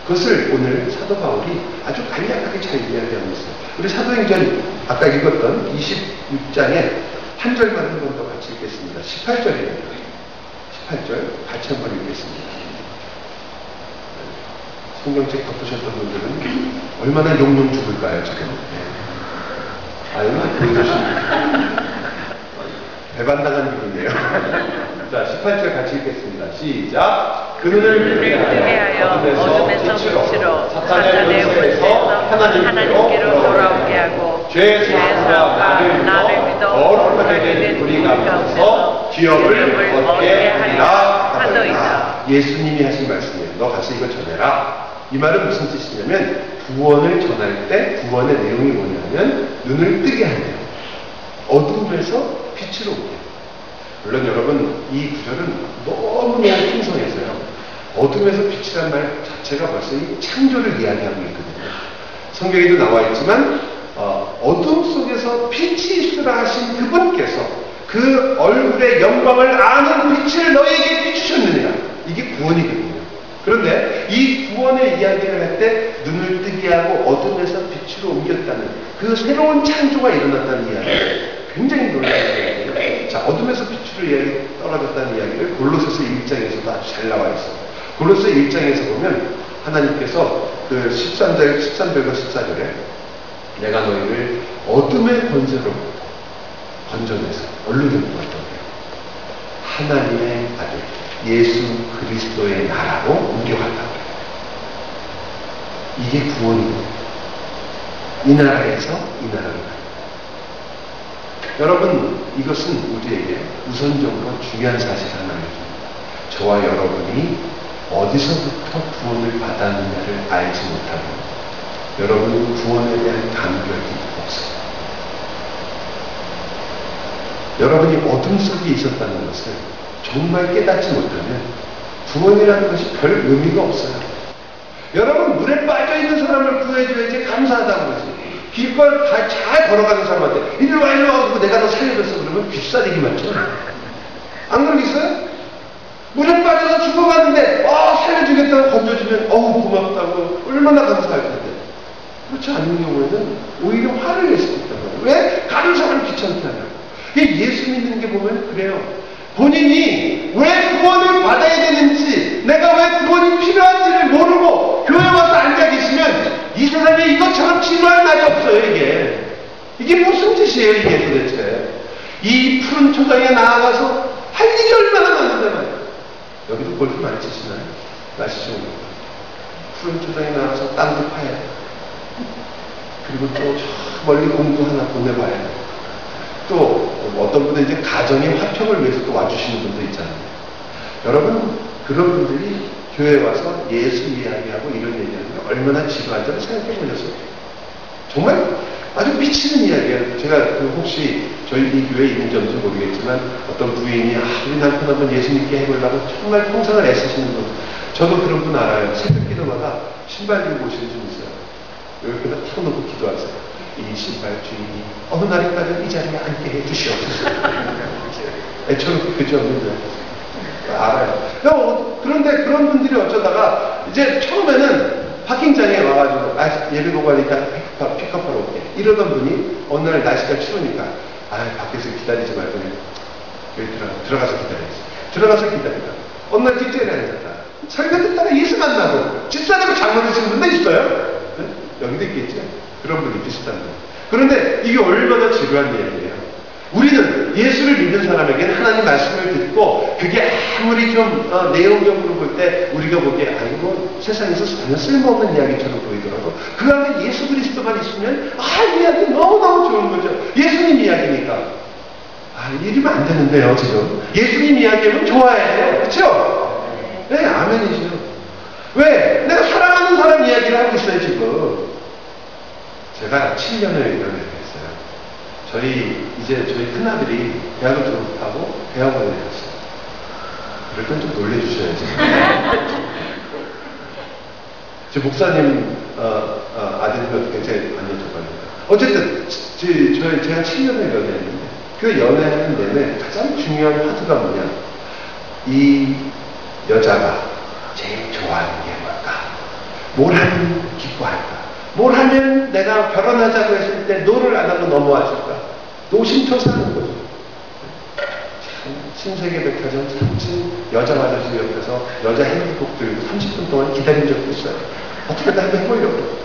그것을 오늘 사도 바울이 아주 간략하게 잘 이야기하고 있어요. 우리 사도행전 아까 읽었던 26장에 한 절만 한 번 더 같이 읽겠습니다. 18절입니다. 18절 같이 한번 읽겠습니다. 성경책 바꾸셨던 분들은 얼마나 용용 죽을까요, 지금? 네. 아니면 보여주십니다. 배반당한 기분이에요. 자, 18절 같이 읽겠습니다. 시작. 그들을 위하여 어둠에서 빛으로 사탄의 권세에서 하나님께로 돌아오게 하고 죄의 사람과 나를 믿어 거룩하게 된 우리 가운데서 기업을 얻게 하리라 하더이다. 예수님이 하신 말씀이에요. 너 가서 이거 전해라. 이 말은 무슨 뜻이냐면 구원을 전할 때 구원의 내용이 뭐냐면 눈을 뜨게 한대요. 어둠에서 빛으로 오게. 물론 여러분 이 구절은 너무너무 풍성해서요. 어둠에서 빛이란 말 자체가 벌써 이 창조를 이야기하고 있거든요. 성경에도 나와 있지만 어둠 속에서 빛이 있으라 하신 그분께서 그 얼굴의 영광을 아는 빛을 너에게 비추셨느니라. 이게 구원이거든요. 그런데 이 구원의 이야기를 할 때 눈을 뜨게 하고 어둠에서 빛으로 옮겼다는 그 새로운 창조가 일어났다는 이야기, 굉장히 놀라운 이야기예요. 자, 어둠에서 빛으로 떨어졌다는 이야기를 골로새서 1장에서도 아주 잘 나와 있어요. 골로새 1장에서 보면 하나님께서 그 13절과 14절에 내가 너희를 어둠의 권세로 건져내서 얼른 옮겼던 하나님의 아들 예수 그리스도의 나라로 옮겨갔다고 해요. 이게 구원이고 이 나라에서 이 나라로 가요. 여러분 이것은 우리에게 우선적으로 중요한 사실 하나입니다. 저와 여러분이 어디서부터 구원을 받았느냐를 알지 못하고 여러분은 구원에 대한 감격이 없어요. 여러분이 어둠 속에 있었다는 것을 정말 깨닫지 못하면 구원이라는 것이 별 의미가 없어요. 여러분 물에 빠져있는 사람을 구해줘야지 감사하다는 거지. 길걸 잘 걸어가는 사람한테 이리 와 하고 내가 너 살려줬어 그러면 귓살이기 맞죠? 안 그러겠어요? 물에 빠져서 죽어가는데 살려주겠다고 건져주면 고맙다고 얼마나 감사할 텐데 그렇지 않은 경우에는 오히려 화를 낼 수도 있단 말이에요. 왜? 다른 사람 귀찮게 하냐고. 예수 믿는 게 보면 그래요. 본인이 왜 구원을 받아야 되는지 내가 왜 구원이 필요한지를 모르고 교회 와서 앉아 계시면 이 세상에 이것처럼 진노할 날이 없어요. 이게 무슨 뜻이에요 이게 도대체. 이 푸른 초장에 나아가서 할 일이 얼마나 많은데 말이에요. 여기도 골프 많이 치시나요? 날씨 좋은 거. 푸른 초장에 나가서 땅도 파야 돼요. 그리고 또 저 멀리 공도 하나 보내봐야 돼요. 또 어떤 분은 이제 가정의 화평을 위해서 또 와주시는 분도 있잖아요. 여러분 그런 분들이 교회에 와서 예수 이야기하고 이런 얘기하는 게 얼마나 지루한지 생각해 보셨어요? 정말 아주 미치는 이야기예요. 제가 혹시 저희 이 교회에 있는 점인지 모르겠지만 어떤 부인이 우리 남편 한번 예수 믿게 해보려고 정말 평생을 애쓰시는 분, 저도 그런 분 알아요. 새벽 기도마다 신발 들고 오시는 분 있어요. 이렇게 다 털어놓고 기도하세요. 이 신발 주인이 어느 날까지 이 자리에 앉게 해 주시옵소서. 애처롭게 그저 없는데 알아요. 그런데 그런 분들이 어쩌다가 이제 처음에는 파킹장에 와가지고 예배 보고 하니까 픽업하러 올게 이러던 분이 어느 날 날씨가 추우니까 밖에서 기다리지 말고 여기 들어가서 기다렸어. 들어가서 기다리다 어느 날 뒷자리에 앉았다. 설교 듣다가 예수 만나고 집사람이 장로되신 분도 있어요. 네? 여기도 있겠죠. 그런 분이 비슷한 거. 그런데 이게 얼마나 지루한 이야기예요. 우리는 예수를 믿는 사람에게는 하나님 말씀을 듣고 그게 아무리 좀 내용적으로 볼 때 우리가 보기에 아이고 세상에서 전혀 쓸모없는 이야기처럼 보이더라도 그 안에 예수 그리스도만 있으면 이 이야기 너무너무 좋은 거죠. 예수님 이야기니까 이러면 안 되는데요 지금. 예수님 이야기하면 좋아해요. 그렇죠? 네 아멘이죠. 왜? 내가 사랑하는 사람 이야기를 하고 있어요 지금. 제가 7년을 연애했어요. 저희 큰아들이 대학을 졸업하고 대학원에 갔어요. 그럴 땐 좀 놀래주셔야지. 제 목사님 아들이 어떻게 제 안 여쭤봤는데 어쨌든 제가 7년을 연애했는데 그 연애하는 내내 가장 중요한 화두가 뭐냐? 이 여자가 제일 좋아하는 게 뭘까? 뭘 하면 기뻐할까? 뭘 하면 내가 결혼하자고 했을 때 노를 안 하고 넘어와 줄까? 노심초사하는 거죠. 신세계 백화점 3층 여자 화장실 옆에서 여자 핸드복 들고 30분 동안 기다린 적도 있어요. 어떻게든 한번 해보려고.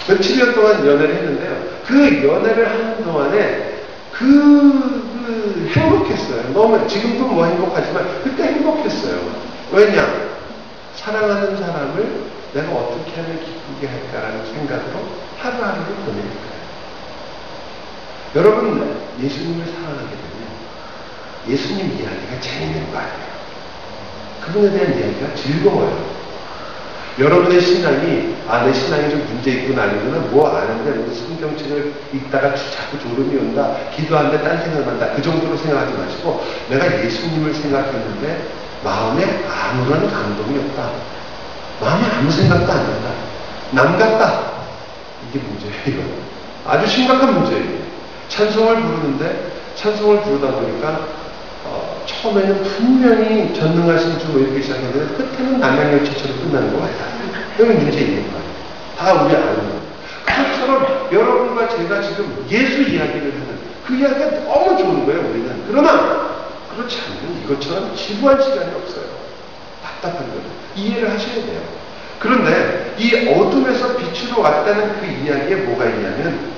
7년 동안 연애를 했는데요. 그 연애를 하는 동안에 행복했어요. 너무, 지금도 뭐 행복하지만 그때 행복했어요. 왜냐? 사랑하는 사람을 내가 어떻게 하면 기쁘게 할까라는 생각으로 하루하루를 보내니까요. 여러분, 예수님을 사랑하게 되면 예수님 이야기가 재밌는 거 아니에요. 그분에 대한 이야기가 즐거워요. 여러분의 신앙이, 내 신앙이 좀 문제 있구나, 아니구나, 뭐 아는데, 뭐 성경책을 읽다가 자꾸 졸음이 온다, 기도하는데 딴 생각난다, 그 정도로 생각하지 마시고, 내가 예수님을 생각했는데, 마음에 아무런 감동이 없다. 마음에 아무 생각도 안 난다. 남 같다. 이게 문제예요. 아주 심각한 문제예요. 찬송을 부르는데, 찬송을 부르다 보니까, 처음에는 분명히 전능하신 주 이렇게 시작했는데 끝에는 남양열차처럼 끝나는 것 같아요. 여기 문제 있는 거예요. 다 우리 아는 거예요. 그것처럼 여러분과 제가 지금 예수 이야기를 하는 그 이야기가 너무 좋은 거예요, 우리는. 그러나 그렇지 않으면 이것처럼 지루한 시간이 없어요. 답답한 거죠. 이해를 하셔야 돼요. 그런데 이 어둠에서 빛으로 왔다는 그 이야기에 뭐가 있냐면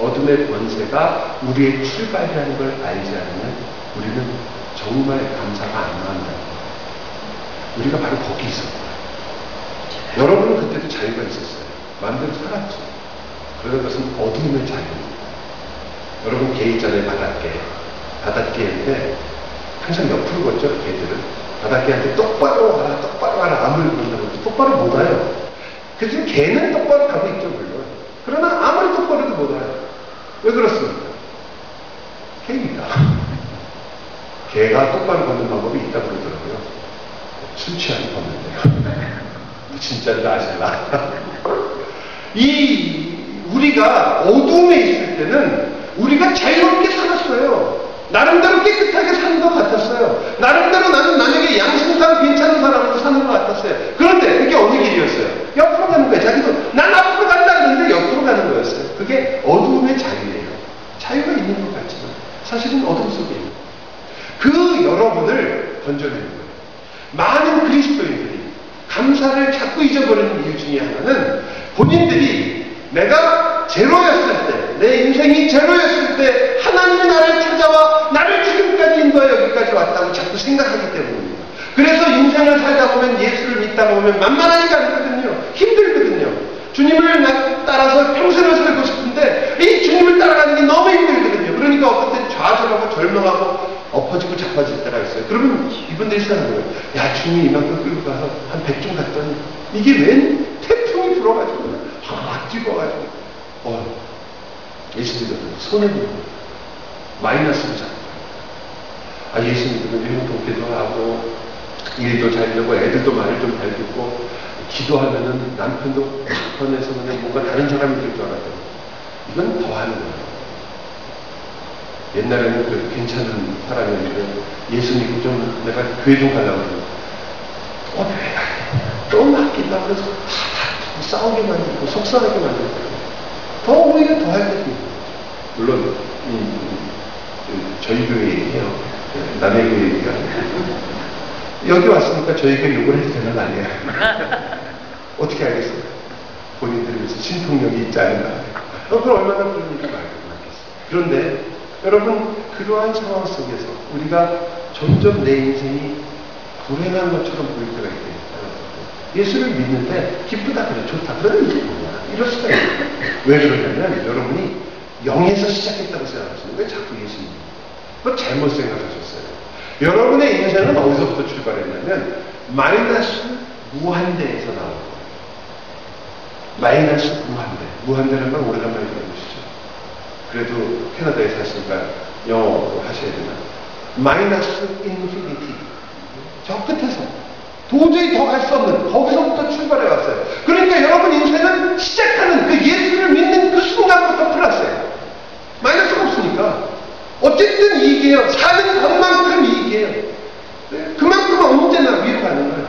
어둠의 권세가 우리의 출발이라는 걸 알지 않으면 우리는 정말 감사가 안 나온다. 우리가 바로 거기 있었구나. 여러분은 그때도 자유가 있었어요. 마음대로 살았죠. 그런 것은 어둠의 자유입니다. 여러분 개 있잖아요. 바닷개인데 항상 옆으로 걷죠. 개들은. 바닷개한테 똑바로 가라, 똑바로 가라 아무리 그런다고 해도 똑바로 못 와요. 그래서 개는 똑바로 가고 있죠. 물론. 그러나 아무리 똑바로 해도 못 와요. 왜 그렇습니까? 개입니다. 개가 똑바로 걷는 방법이 있다고 그러더라고요. 술 취하게 걷는데요. 진짜인지 아실라? 우리가 어둠에 있을 때는 우리가 자유롭게 살았어요. 나름대로 깨끗하게 사는 것 같았어요. 나름대로 나는 남에게 양심상 괜찮은 사람으로 사는 것 같았어요. 그런데 그게 어느 길이었어요? 옆으로 가는 거예요. 자기도 난 앞으로 간다 그러는데 옆으로 가는 거였어요. 그게 어둠의 자유예요. 자유가 있는 것 같지만 사실은 어둠 속에 있는 거예요. 그 여러분을 건져내는 거예요. 많은 그리스도인들이 감사를 자꾸 잊어버리는 이유 중에 하나는 본인들이 내가 제로였을 때, 내 인생이 제로였을 때 하나님이 나를 찾아와 나를 지금까지 인도하 여기까지 왔다고 자꾸 생각하기 때문입니다. 그래서 인생을 살다 보면 예수를 믿다가 보면 만만하지가 않거든요. 힘들거든요. 주님을 따라서 평생을 살고 싶은데 이 주님을 따라가는 게 너무 힘들거든요. 그러니까 어떤 때 좌절하고 절망하고 엎어지고 자빠질 때가 있어요. 그러면 이분들이 생각하는 거예요. 야, 주님이 이만큼 끌고 가서 한 100종 갔더니 이게 웬 태풍이 불어가지고 확 뛰어가지고 예수 믿어도 손해보고 마이너스로 잡고 예수 믿으면 행복하기도 하고 일도 잘 되고 애들도 말을 좀 잘 듣고 기도하면은 남편도 편해서 그냥 뭔가 다른 사람이 될 줄 알았더니 이건 더 하는 거예요. 옛날에는 그 괜찮은 사람이었는데 예수 믿고 좀 내가 교회 좀 가려고 그러면 왜 가냐 또 맡긴다고 그래서 싸우게 만들고 속상하게 만들고 더 오히려 더 할 때도 있고 물론 저희 교회 얘기해요. 남의 교회 얘기가 여기 왔으니까 저희가 욕을 해도 되는 거 아니에요. 어떻게 알겠어요? 본인들이 무슨 신통력이 있지 않은가. 그럼 얼마나 그런 얘기 말고 많겠어요. 그런데 여러분 그러한 상황 속에서 우리가 점점 내 인생이 불행한 것처럼 보일 때가 있대요. 예수를 믿는데 기쁘다 그래 좋다 그러면 이게 뭐냐 이럴 수가 있어요. 왜 그러냐면 여러분이 영에서 시작했다고 생각하시는 거예요. 자꾸 예수님 그거 잘못 생각하셨어요. 여러분의 인생은 어디서부터 출발했냐면 마이너스 무한대에서 나온 거예요. 마이너스 무한대. 무한대라는 건 오래간만에 들어보시죠. 그래도 캐나다에 사시니까 영어로 하셔야 되나. 마이너스 인피니티. 저 끝에서 도저히 더 갈 수 없는 거기서부터 출발해 왔어요. 그러니까 여러분 인생은 시작하는 그 예수를 믿는 그 순간부터 플러스예요. 마이너스가 없으니까 이익이에요. 사는 것만큼 이익이에요. 네? 그만큼 언제나 위로 가는 거예요.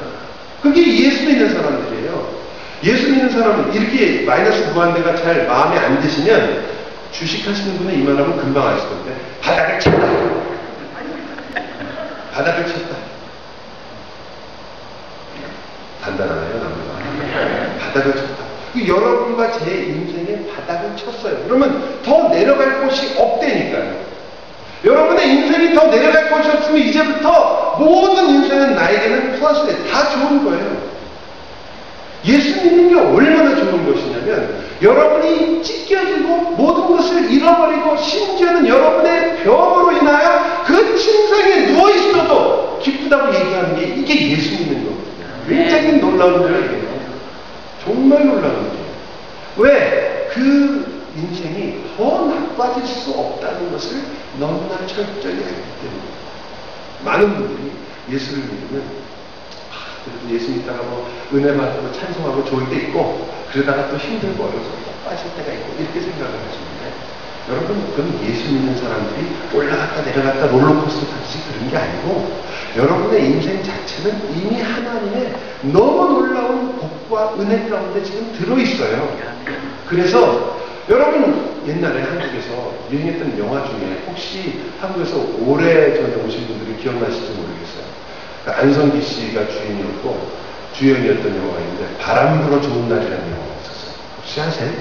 그게 예수 믿는 사람들이에요. 예수 믿는 사람은 이렇게 마이너스 무한대가 잘 마음에 안 드시면 주식하시는 분은 이만하면 금방 아실 건데 바닥을 쳤다. 바닥을 쳤다. 단단하네요, 남자가. 바닥을 쳤다. 여러분과 제 인생에 바닥을 쳤어요. 그러면 더 내려갈 곳이 없다니까요. 여러분의 인생이 더 내려갈 곳이 없으면 이제부터 모든 인생은 나에게는 플러스에 다 좋은 거예요. 예수 믿는 게 얼마나 좋은 것이냐면 여러분이 찢겨지고 모든 것을 잃어버리고 심지어는 여러분의 병으로 인하여 그 침상에 누워있어도 기쁘다고 얘기하는 게 이게 예수 믿는 거거든요. 굉장히 놀라운 거예요. 정말 놀라운 거예요. 왜? 그 인생이 더 나빠질 수 없다는 것을 너무나 철저히 알기 때문에 많은 분들이 예수를 믿으면 예수 믿다가 뭐 은혜 받고 찬송하고 좋을 때 있고 그러다가 또 힘들고 어려워서 또 빠질 때가 있고 이렇게 생각을 하시는데 여러분 그건 예수 믿는 사람들이 올라갔다 내려갔다 롤러코스터 타듯이 그런 게 아니고 여러분의 인생 자체는 이미 하나님의 너무 놀라운 복과 은혜 가운데 지금 들어있어요. 그래서 여러분 옛날에 한국에서 유행했던 영화 중에 혹시 한국에서 오래전에 오신 분들이 기억나실지 모르겠어요. 그러니까 안성기 씨가 주인이었고 주연이었던 영화가 있는데 바람 불어 좋은 날이라는 영화가 있었어요. 혹시 아세요?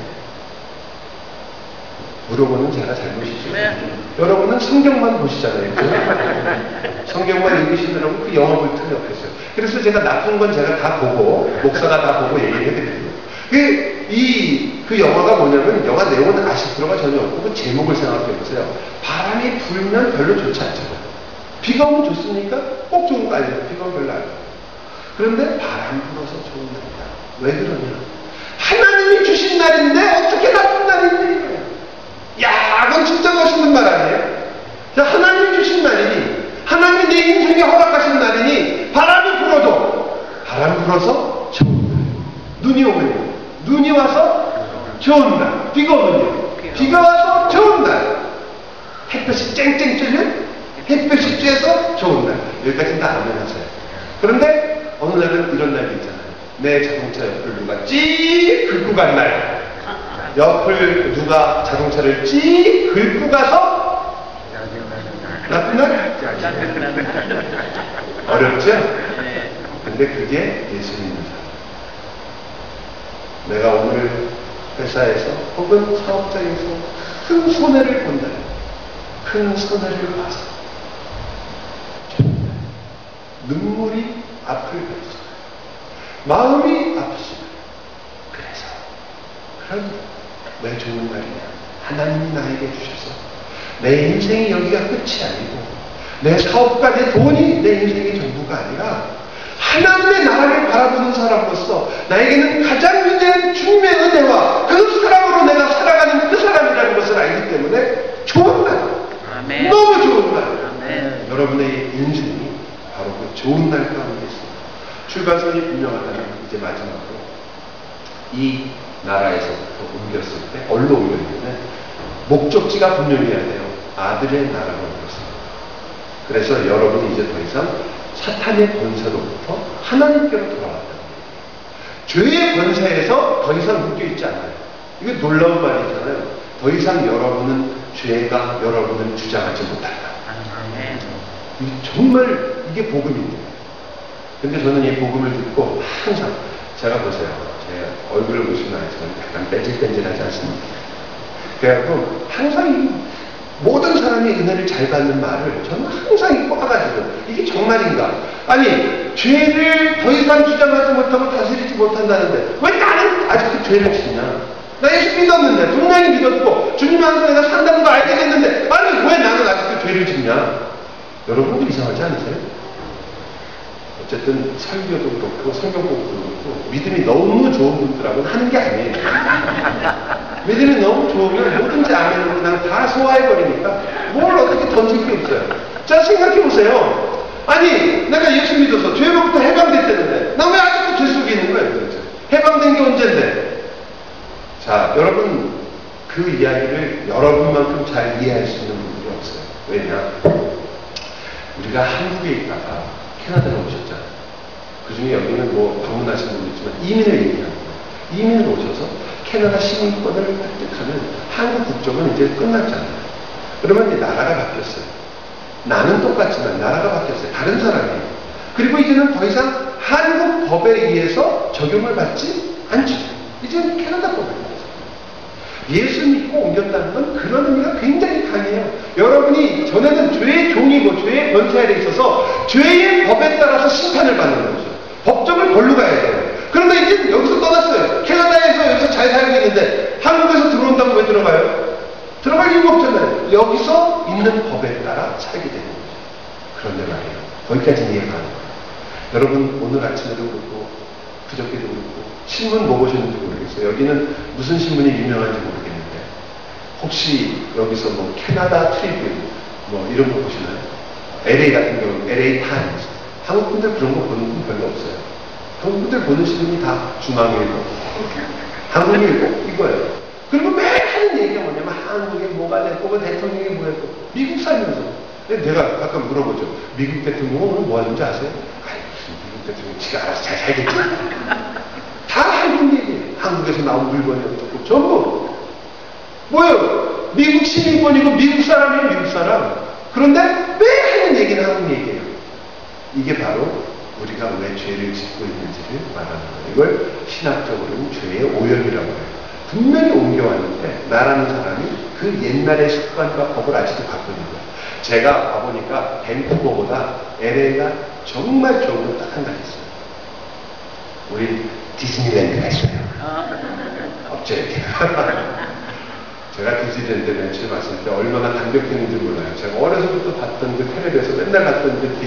물어보는 제가 잘못이죠. 네. 여러분은 성경만 보시잖아요. 성경만 읽으시느라고 그 영화 볼 틈이 없겠어요. 그래서 제가 나쁜 건 제가 다 보고 목사가 다 보고 얘기를 해드려요. 그 영화가 뭐냐면 영화 내용은 아실 필요가 전혀 없고 그 제목을 생각해보세요. 바람이 불면 별로 좋지 않잖아요. 비가 오면 좋습니까? 꼭 좋은 거 아니에요. 비가 오면 별로 안 좋아요. 그런데 바람 불어서 좋은 날이다. 왜 그러냐? 하나님이 주신 날인데 어떻게 나쁜 날인데? 야, 그건 진짜 멋있는 말 아니에요? 자, 하나님이 주신 날이니 하나님이 내 인생에 허락하신 날이니 바람이 불어도 바람 불어서 좋은 날. 눈이 오면요. 눈이 와서 좋은 날. 비가 오면요. 비가 와서 좋은 날. 햇볕이 쨍쨍 쬐면 햇볕이 쬐서 좋은 날. 여기까지는 다 아멘하세요. 그런데 어느 날은 이런 날이 있잖아요. 내 자동차 옆을 누가 찌 긁고 간 날. 옆을 누가 자동차를 찌 긁고 가서 나쁜 날? 어렵죠? 근데 그게 예수님입니다. 내가 오늘 회사에서 혹은 사업장에서 큰 손해를 본다. 큰 손해를 봐서 눈물이 앞을 가리죠. 마음이 아프시다. 그래서 그런 왜 좋은 날이냐? 하나님이 나에게 주셔서 내 인생이 여기가 끝이 아니고 내 사업과 내 돈이 내 인생의 전부가 아니라 하나님의 나라를 바라보는 사람으로서 나에게는 가장 위대한 주님의 은혜와 그 사랑으로 내가 살아가는 그 사람이라는 것을 알기 때문에 좋은 날, 아멘. 너무 좋은 날, 아멘. 여러분의 인생이 바로 그 좋은 날 가운데 있습니다. 출발선이 분명하다면 이제 마지막으로 이 나라에서부터 옮겼을 때 어디로 옮겼냐면 목적지가 분명해야 돼요. 아들의 나라로 옮겼습니다. 그래서 여러분이 이제 더 이상 사탄의 권세로부터 하나님께로 돌아왔다. 죄의 권세에서 더 이상 묶여있지 않아요. 이게 놀라운 말이잖아요. 더 이상 여러분은 죄가 여러분을 주장하지 못한다. 정말 이게 복음입니다. 근데 저는 이 복음을 듣고 항상 제가 보세요. 제 얼굴을 보시면 알지만 약간 뺀질뺀질하지 않습니까? 그래갖고 항상 모든 사람이 은혜를 잘 받는 말을 저는 항상 꽂아가지고 이게 정말인가? 아니 죄를 더 이상 주장하지 못하고 다스리지 못한다는데 왜 나는 아직도 죄를 짓냐? 나 예수 믿었는데 분명히 믿었고 주님 안에서 내가 산다는 거 알게 됐는데 아니 왜 나는 아직도 죄를 짓냐? 여러분도 이상하지 않으세요? 어쨌든 설교도 그렇고 성경도 그렇고 믿음이 너무 좋은 분들하고는 하는 게 아니에요. 믿음이 너무 좋으면 뭐든지 아멘으로 그냥 다 소화해버리니까 뭘 어떻게 던질 게 없어요. 자 생각해보세요. 아니 내가 예수 믿어서 죄로부터 해방됐다는데 나 왜 아직도 죄 속에 있는 거예요 도대체? 해방된 게 언젠데? 자 여러분 그 이야기를 여러분만큼 잘 이해할 수 있는 분들이 없어요. 왜냐? 우리가 한국에 있다가 캐나다에 오셨잖아요. 그 중에 여기는 뭐 방문하신 분도 있지만 이민을 얘기합니다. 이민을 오셔서 캐나다 시민권을 획득하는 한국 국적은 이제 끝났잖아요. 그러면 이제 나라가 바뀌었어요. 나는 똑같지만 나라가 바뀌었어요. 다른 사람이에요. 그리고 이제는 더 이상 한국 법에 의해서 적용을 받지 않죠. 이제는 캐나다 법에 의해서. 예수 믿고 옮겼다는 건 그런 의미가 굉장히 강해요. 여러분이 전에는 죄의 종이고 죄의 권세 아래 있어서 죄의 법에 따라서 심판을 받는 거죠. 법정을 걸로 가야 돼요. 그런데 이제 여기서 떠났어요. 캐나다에서 여기서 잘 살고 있는데 한국에서 들어온다고 왜 들어가요? 들어갈 이유가 없잖아요. 여기서 있는 법에 따라 살게 되는 거죠. 그런데 말이에요. 거기까지는 이해가 가는 거예요. 여러분 오늘 아침에도 그렇고 그저께도 그렇고 신문 뭐 보셨는지 모르겠어요. 여기는 무슨 신문이 유명한지 모르겠는데 혹시 여기서 뭐 캐나다 트리뷴 뭐 이런 거 보시나요? LA 같은 경우 LA 타임스. 한국 분들 그런 거 보는 분 별로 없어요. 한국 분들 보는 신문이 다 중앙일보, 한국일보 이거예요. 그리고 매일 하는 얘기가 뭐냐면 한국에 뭐가 됐고 뭐 대통령이 뭐 했고 미국 살면서 내가 가끔 물어보죠. 미국 대통령은 오늘 뭐 하는지 아세요? 아이 무슨 미국 대통령 지가 알아서 잘 살겠지. 다 한국 얘기예요. 한국에서 나온 물건이 어떻고 전부 뭐예요? 미국 시민권이고 미국 사람이에요. 미국 사람. 그런데 매일 하는 얘기는 한국 얘기예요. 이게 바로 우리가 왜 죄를 짓고 있는지를 말하는 거예요. 이걸 신학적으로는 죄의 오염이라고 해요. 분명히 옮겨왔는데 나라는 사람이 그 옛날의 습관과 법을 아직도 갖고 있는 거예요. 제가 와보니까 밴쿠버보다 LA가 정말 좋은 건 딱 한 가지 있어요. 우리 디즈니랜드가 있어요. 없죠 이렇게. 제가 디즈니랜드 벤치를 봤을 때 얼마나 감격했는지 몰라요. 제가 어려서부터 봤던 그 텔레비에서 맨날 봤던 그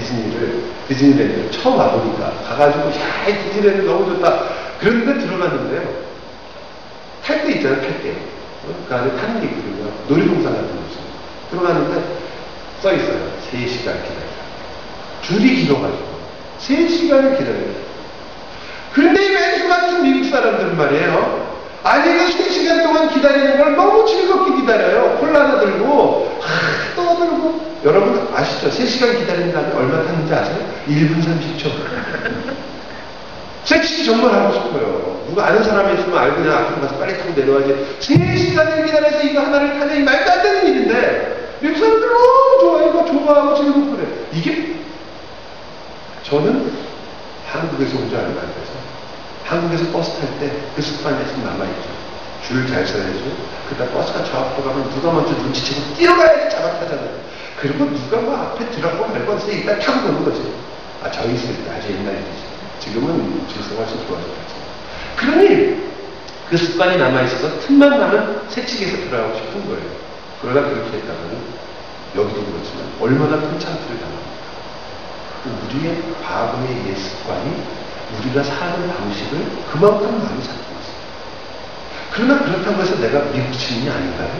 디즈니랜드를 처음 와보니까 가가지고 야, 이 디즈니랜드 너무 좋다. 그런데 들어갔는데요. 탈 때 있잖아요, 탈 때. 그 안에 타는 게 있거든요. 놀이동산 같은 곳이. 들어갔는데 써 있어요. 3시간 기다려. 줄이 길어가지고 3시간을 기다려요. 그런데 이 맹수 같은 미국 사람들은 말이에요. 아니 그 3시간 동안 기다리는 걸 너무 즐겁게 기다려요. 콜라나 들고 떠들고. 여러분 아시죠? 3시간 기다린 다음에 얼마 탔는지 아세요? 1분 30초. 섹시 정말 하고 싶어요. 누가 아는 사람이 있으면 알고 그냥 앞으로 가서 빨리 타고 내려와야지. 3시간을 기다려서 이거 하나를 타는 이 말도 안 되는 일인데 미국 사람들 너무 좋아하고 좋아하고 즐겁고 그래. 이게 저는 한국에서 온 줄 알고 안 돼서 한국에서 버스 탈 때 그 습관이 좀 남아있죠. 줄 잘 서야죠. 그러다 버스가 저 앞으로 가면 누가 먼저 눈치채고 뛰어가야지 자박하잖아요. 그리고 누가 뭐 앞에 들어가고 말고 해서 일단 타고 가는 거지. 아, 저 있을 때 아주 옛날 일이지. 지금은 질서가 훨씬 좋아졌겠지. 그러니 그 습관이 남아있어서 틈만 나면 새치기에서 들어가고 싶은 거예요. 그러다 그렇게 했다가는 여기도 그렇지만 얼마나 큰 창피를 당합니까? 우리의 과거의 옛 습관이 우리가 사는 방식을 그만큼 많이 잡고 있어요. 그러나 그렇다고 해서 내가 미국 시민이 아닌가요?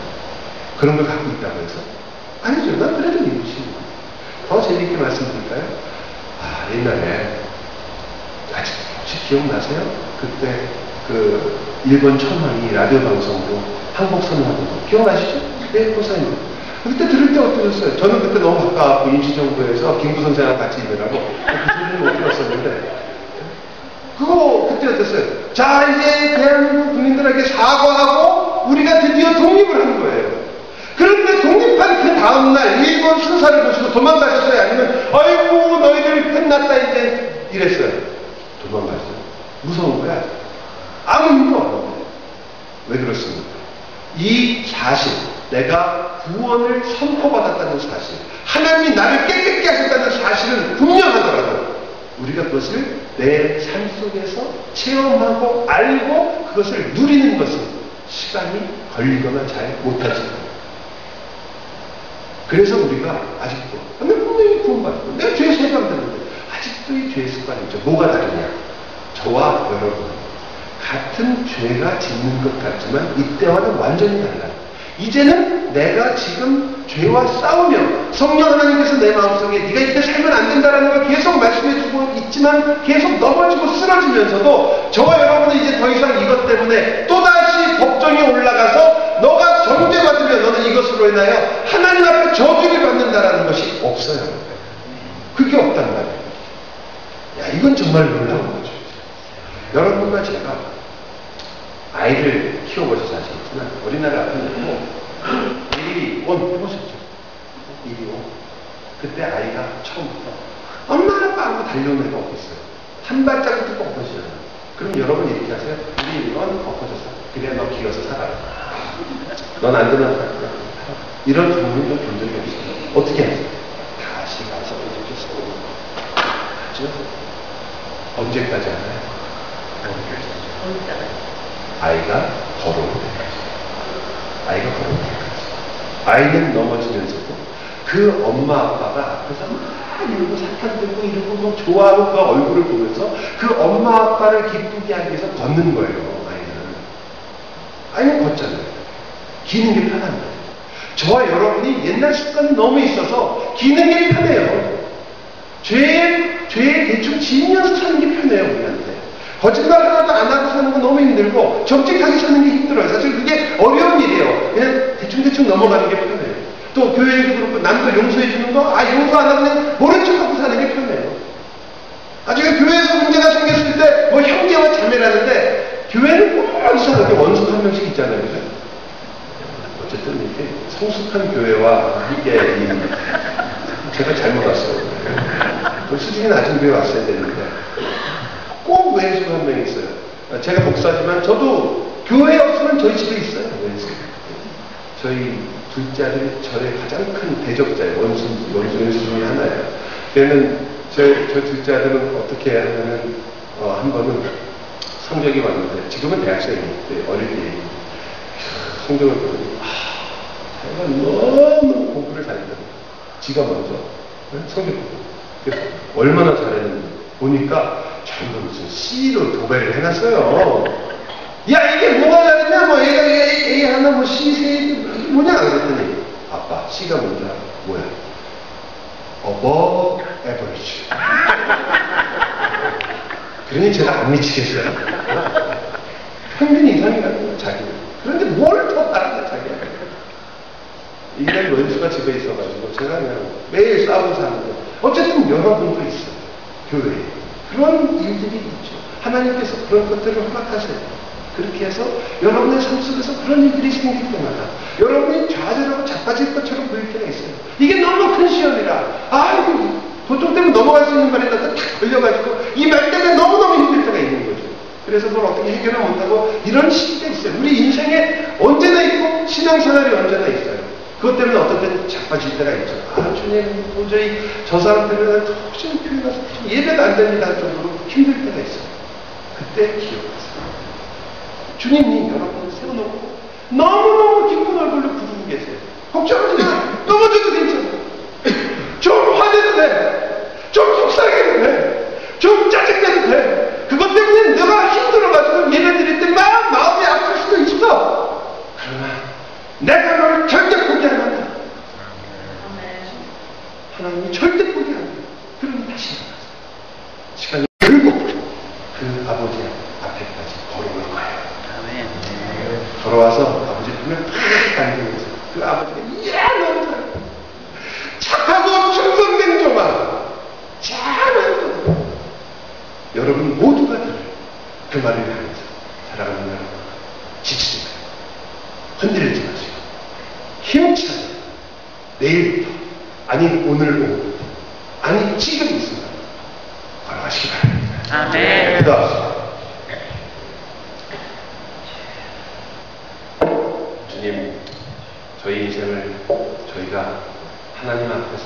그런 걸 갖고 있다고 해서? 아니죠. 난 그래도 미국 시민이에요. 더 재미있게 말씀드릴까요? 아, 옛날에 아직 혹시 기억나세요? 그때 그 일본 천황이 라디오 방송으로 한국 선언하는 거 기억나시죠? 네, 고사님. 그때 들을 때 어떠셨어요? 저는 그때 너무 바빠갖고 임시정부에서 김구 선생이랑 같이 일하고 그 소리를 못 들었었는데 그거 그때 어땠어요? 자, 이제 대한민국 국민들에게 사과하고 우리가 드디어 독립을 한 거예요. 그런데 독립한 그 다음날 일본 순사를 보시고 도망가셨어요? 아니면 아이고 너희들 끝났다 이제 이랬어요? 도망갔어요. 무서운 거야. 아무 힘도 없는데. 왜 그렇습니까? 이 사실, 내가 구원을 선포받았다는 사실, 하나님이 나를 깨끗게 하셨다는 사실은 분명하더라도 우리가 그것을 내 삶 속에서 체험하고 알고 그것을 누리는 것은 시간이 걸리거나 잘 못하지. 그래서 우리가 아직도 분명히 구원받고 내가 죄에 해당되는데 아직도 이 죄의 습관이 있죠. 뭐가 다르냐? 저와 여러분 같은 죄가 짓는 것 같지만 이때와는 완전히 달라요. 이제는 내가 지금 죄와 싸우며 성령 하나님께서 내 마음속에 네가 이때 살면 안 된다라는 걸 계속 말씀해주고 있지만 계속 넘어지고 쓰러지면서도 저와 여러분은 이제 더 이상 이것 때문에 또다시 법정에 올라가서 너가 정죄받으면 너는 이것으로 인하여 하나님 하나님 앞에 저주를 받는다라는 것이 없어요. 그게 없단 말이에요. 야, 이건 정말 놀라운 거죠. 여러분과 제가 아이를 키워보셔서 아시겠지만 어린아이를 앞에 놓고 일이 원 해보셨죠? 일이 원. 그때 아이가 처음부터 얼마나 빠르고 달려오는 애가 없겠어요. 한 발짝을 뜯고 엎어지잖아요. 그럼 여러분 이렇게 하세요. 우리 일원 엎어져서 그래 너 기어서 살아. 넌 안 되면 살아. 이런 부모님도 본 적이 없어요. 어떻게 하세요? 다시 가서 이렇게 쓰고 하죠? 언제까지 하나요? 아이가 걸어올 때까지. 아이가 걸어올 때까지. 아이는 넘어지면서도 그 엄마 아빠가 앞에서 막 이러고 사탕 들고 이러고 뭐 좋아하고 그 얼굴을 보면서 그 엄마 아빠를 기쁘게 하기 위해서 걷는 거예요. 아이는 걷잖아요. 기는 게 편한 거예요. 저와 여러분이 옛날 습관이 너무 있어서 기는 게 편해요. 죄에 대충 지으면서 사는 게 편해요, 우리한테. 거짓말 하나도 안 하고 사는 건 너무 힘들고 정직하게 사는 게 힘들어요. 사실 그게 어려운 일이에요. 그냥 대충 넘어가는 게 편해요. 또 교회에도 그렇고 남도 용서해 주는 거, 용서 안 하고 그냥 모른 척하고 사는 게 편해요. 나중에 교회에서 문제가 생겼을 때 뭐 형제와 자매라는데 교회는 꼭 이상하게 원수 한 명씩 있잖아요. 그죠? 어쨌든 이렇게 성숙한 교회와 함께 제가 잘못 왔어요. 수준이 낮은 교회 왔어야 되는데 꼭 왼수가 한 명 있어요. 제가 목사지만 저도 교회 없으면 저희 집에 있어요. 왼수. 저희 둘째 아들이 저의 가장 큰 대적자예요. 원수 왼수 중에 하나예요. 걔는 저 둘째 아들은 어떻게 하냐면 한 번은 성적이 왔는데 지금은 대학생인데 어릴 때 성적을 보더니 내가 너무 공부를 잘했다. 지가 먼저 성적 보고 그래서 얼마나 잘했는지 보니까 자기가 무슨 C로 도배를 해놨어요. 야 이게 뭐가 잘했냐 뭐 얘가 A 하나 뭐 C 세 뭐냐 그랬더니 아빠 C가 뭔지 알아? 뭐야? above average. 그러니 제가 안 미치겠어요. 평균 이상이라는 거야 자기는. 그런데 뭘 더 다른다 자기야. 이날 원수가 집에 있어가지고 제가 그냥 매일 싸우고 사는데 어쨌든 여러분도 있어요. 교회에. 그런 일들이 있죠. 하나님께서 그런 것들을 허락하세요. 그렇게 해서 여러분의 삶 속에서 그런 일들이 생길 때마다 여러분이 좌절하고 자빠질 것처럼 보일 때가 있어요. 이게 너무 큰 시험이라 아이고 도통 때문에 넘어갈 수 있는 말에다가 탁 걸려가지고 이 말 때문에 너무너무 힘들 때가 있는 거죠. 그래서 그걸 어떻게 해결을 못하고 이런 시기가 있어요. 우리 인생에 언제나 있고 신앙생활이 언제나 있어요. 그것 때문에 어떤 때는 자빠질 때가 있죠. 주님 도저히 저 사람 때문에 도저히 교회가서 예배도 안 됩니다 할 정도로 힘들 때가 있어요. 그때 기억하세요. 주님이 여러분을 세워놓고 너무너무 기쁜 얼굴로 부르고 계세요. 걱정하지 마. 넘어져도 괜찮아. 좀 화내도 돼. 좀 속상해도 돼. 좀 짜증내도 돼. 그것 때문에 내가 힘들어가지고 예배 드릴 때 막 마음이 아플 수도 있어. 그러나 내가 너를 절대 포기 안 한다. 하나님이 절대 포기 안 한다. 그러면 다시 일어나서 시간이 들고 그 아버지 앞에까지 걸어올 거예요. 걸어와서 아버지 보면 팍 앉으면서 그 아버지가 이야 너무 착하고 충성된 종아 잘한다. 여러분 모두가 그 말을 하면서 사랑하는 여러분 지치지 마세요. 흔들리지 마시고 힘차게 내일부터 아니 오늘 오후부터 아니 지금 이 순간 걸어가시기 바랍니다. 아멘. 기도합시다. 주님, 저희 인생을 저희가 하나님 앞에서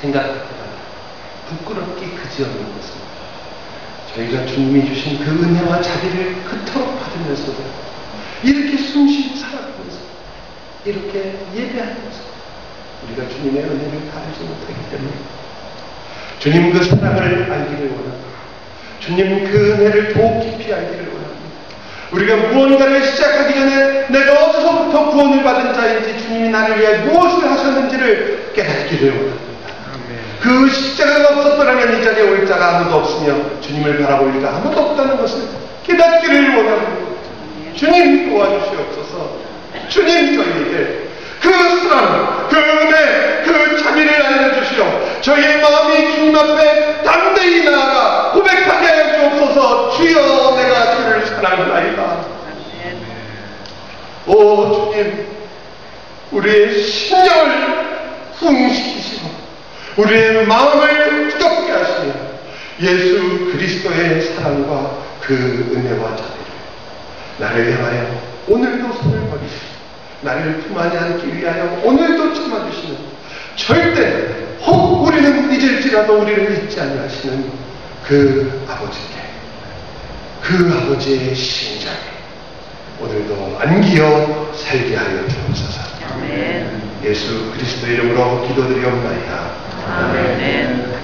생각보다 부끄럽게 그지없는 것은 저희가 주님이 주신 그 은혜와 자비를 그토록 받으면서도 이렇게 숨쉬고 살아가면서 이렇게 예배하면서 우리가 주님의 은혜를 다 알지 못하기 때문에 주님 그 사랑을 알기를 원합니다. 주님 그 은혜를 더욱 깊이 알기를 원합니다. 우리가 무언가를 시작하기 전에 내가 어디서부터 구원을 받은 자인지 주님이 나를 위해 무엇을 하셨는지를 깨닫기를 원합니다. 그 십자가가 없었더라면 이 자리에 올 자가 아무도 없으며 주님을 바라볼 리가 아무도 없다는 것을 깨닫기를 원합니다. 주님 도와주시옵소서. 주님 저희에게 그 사랑, 그 저희의 마음이 주님 앞에 담대히 나아가 고백하게 하여 주옵소서. 주여, 내가 주를 사랑하나이다. 오 주님, 우리의 심령을 부흥시키시고 우리의 마음을 뜨겁게 하시며 예수 그리스도의 사랑과 그 은혜와 자비를 나를 향하여 오늘도 손을 버리시고 나를 품 안에 안기 위하여 오늘도 참아주시는, 절대 혹 우리는 잊을지라도 우리를 잊지 아니하시는 그 아버지께, 그 아버지의 심장에 오늘도 안기어 살게 하여 주옵소서. 아멘. 예수 그리스도 이름으로 기도드리옵나이다. 아멘.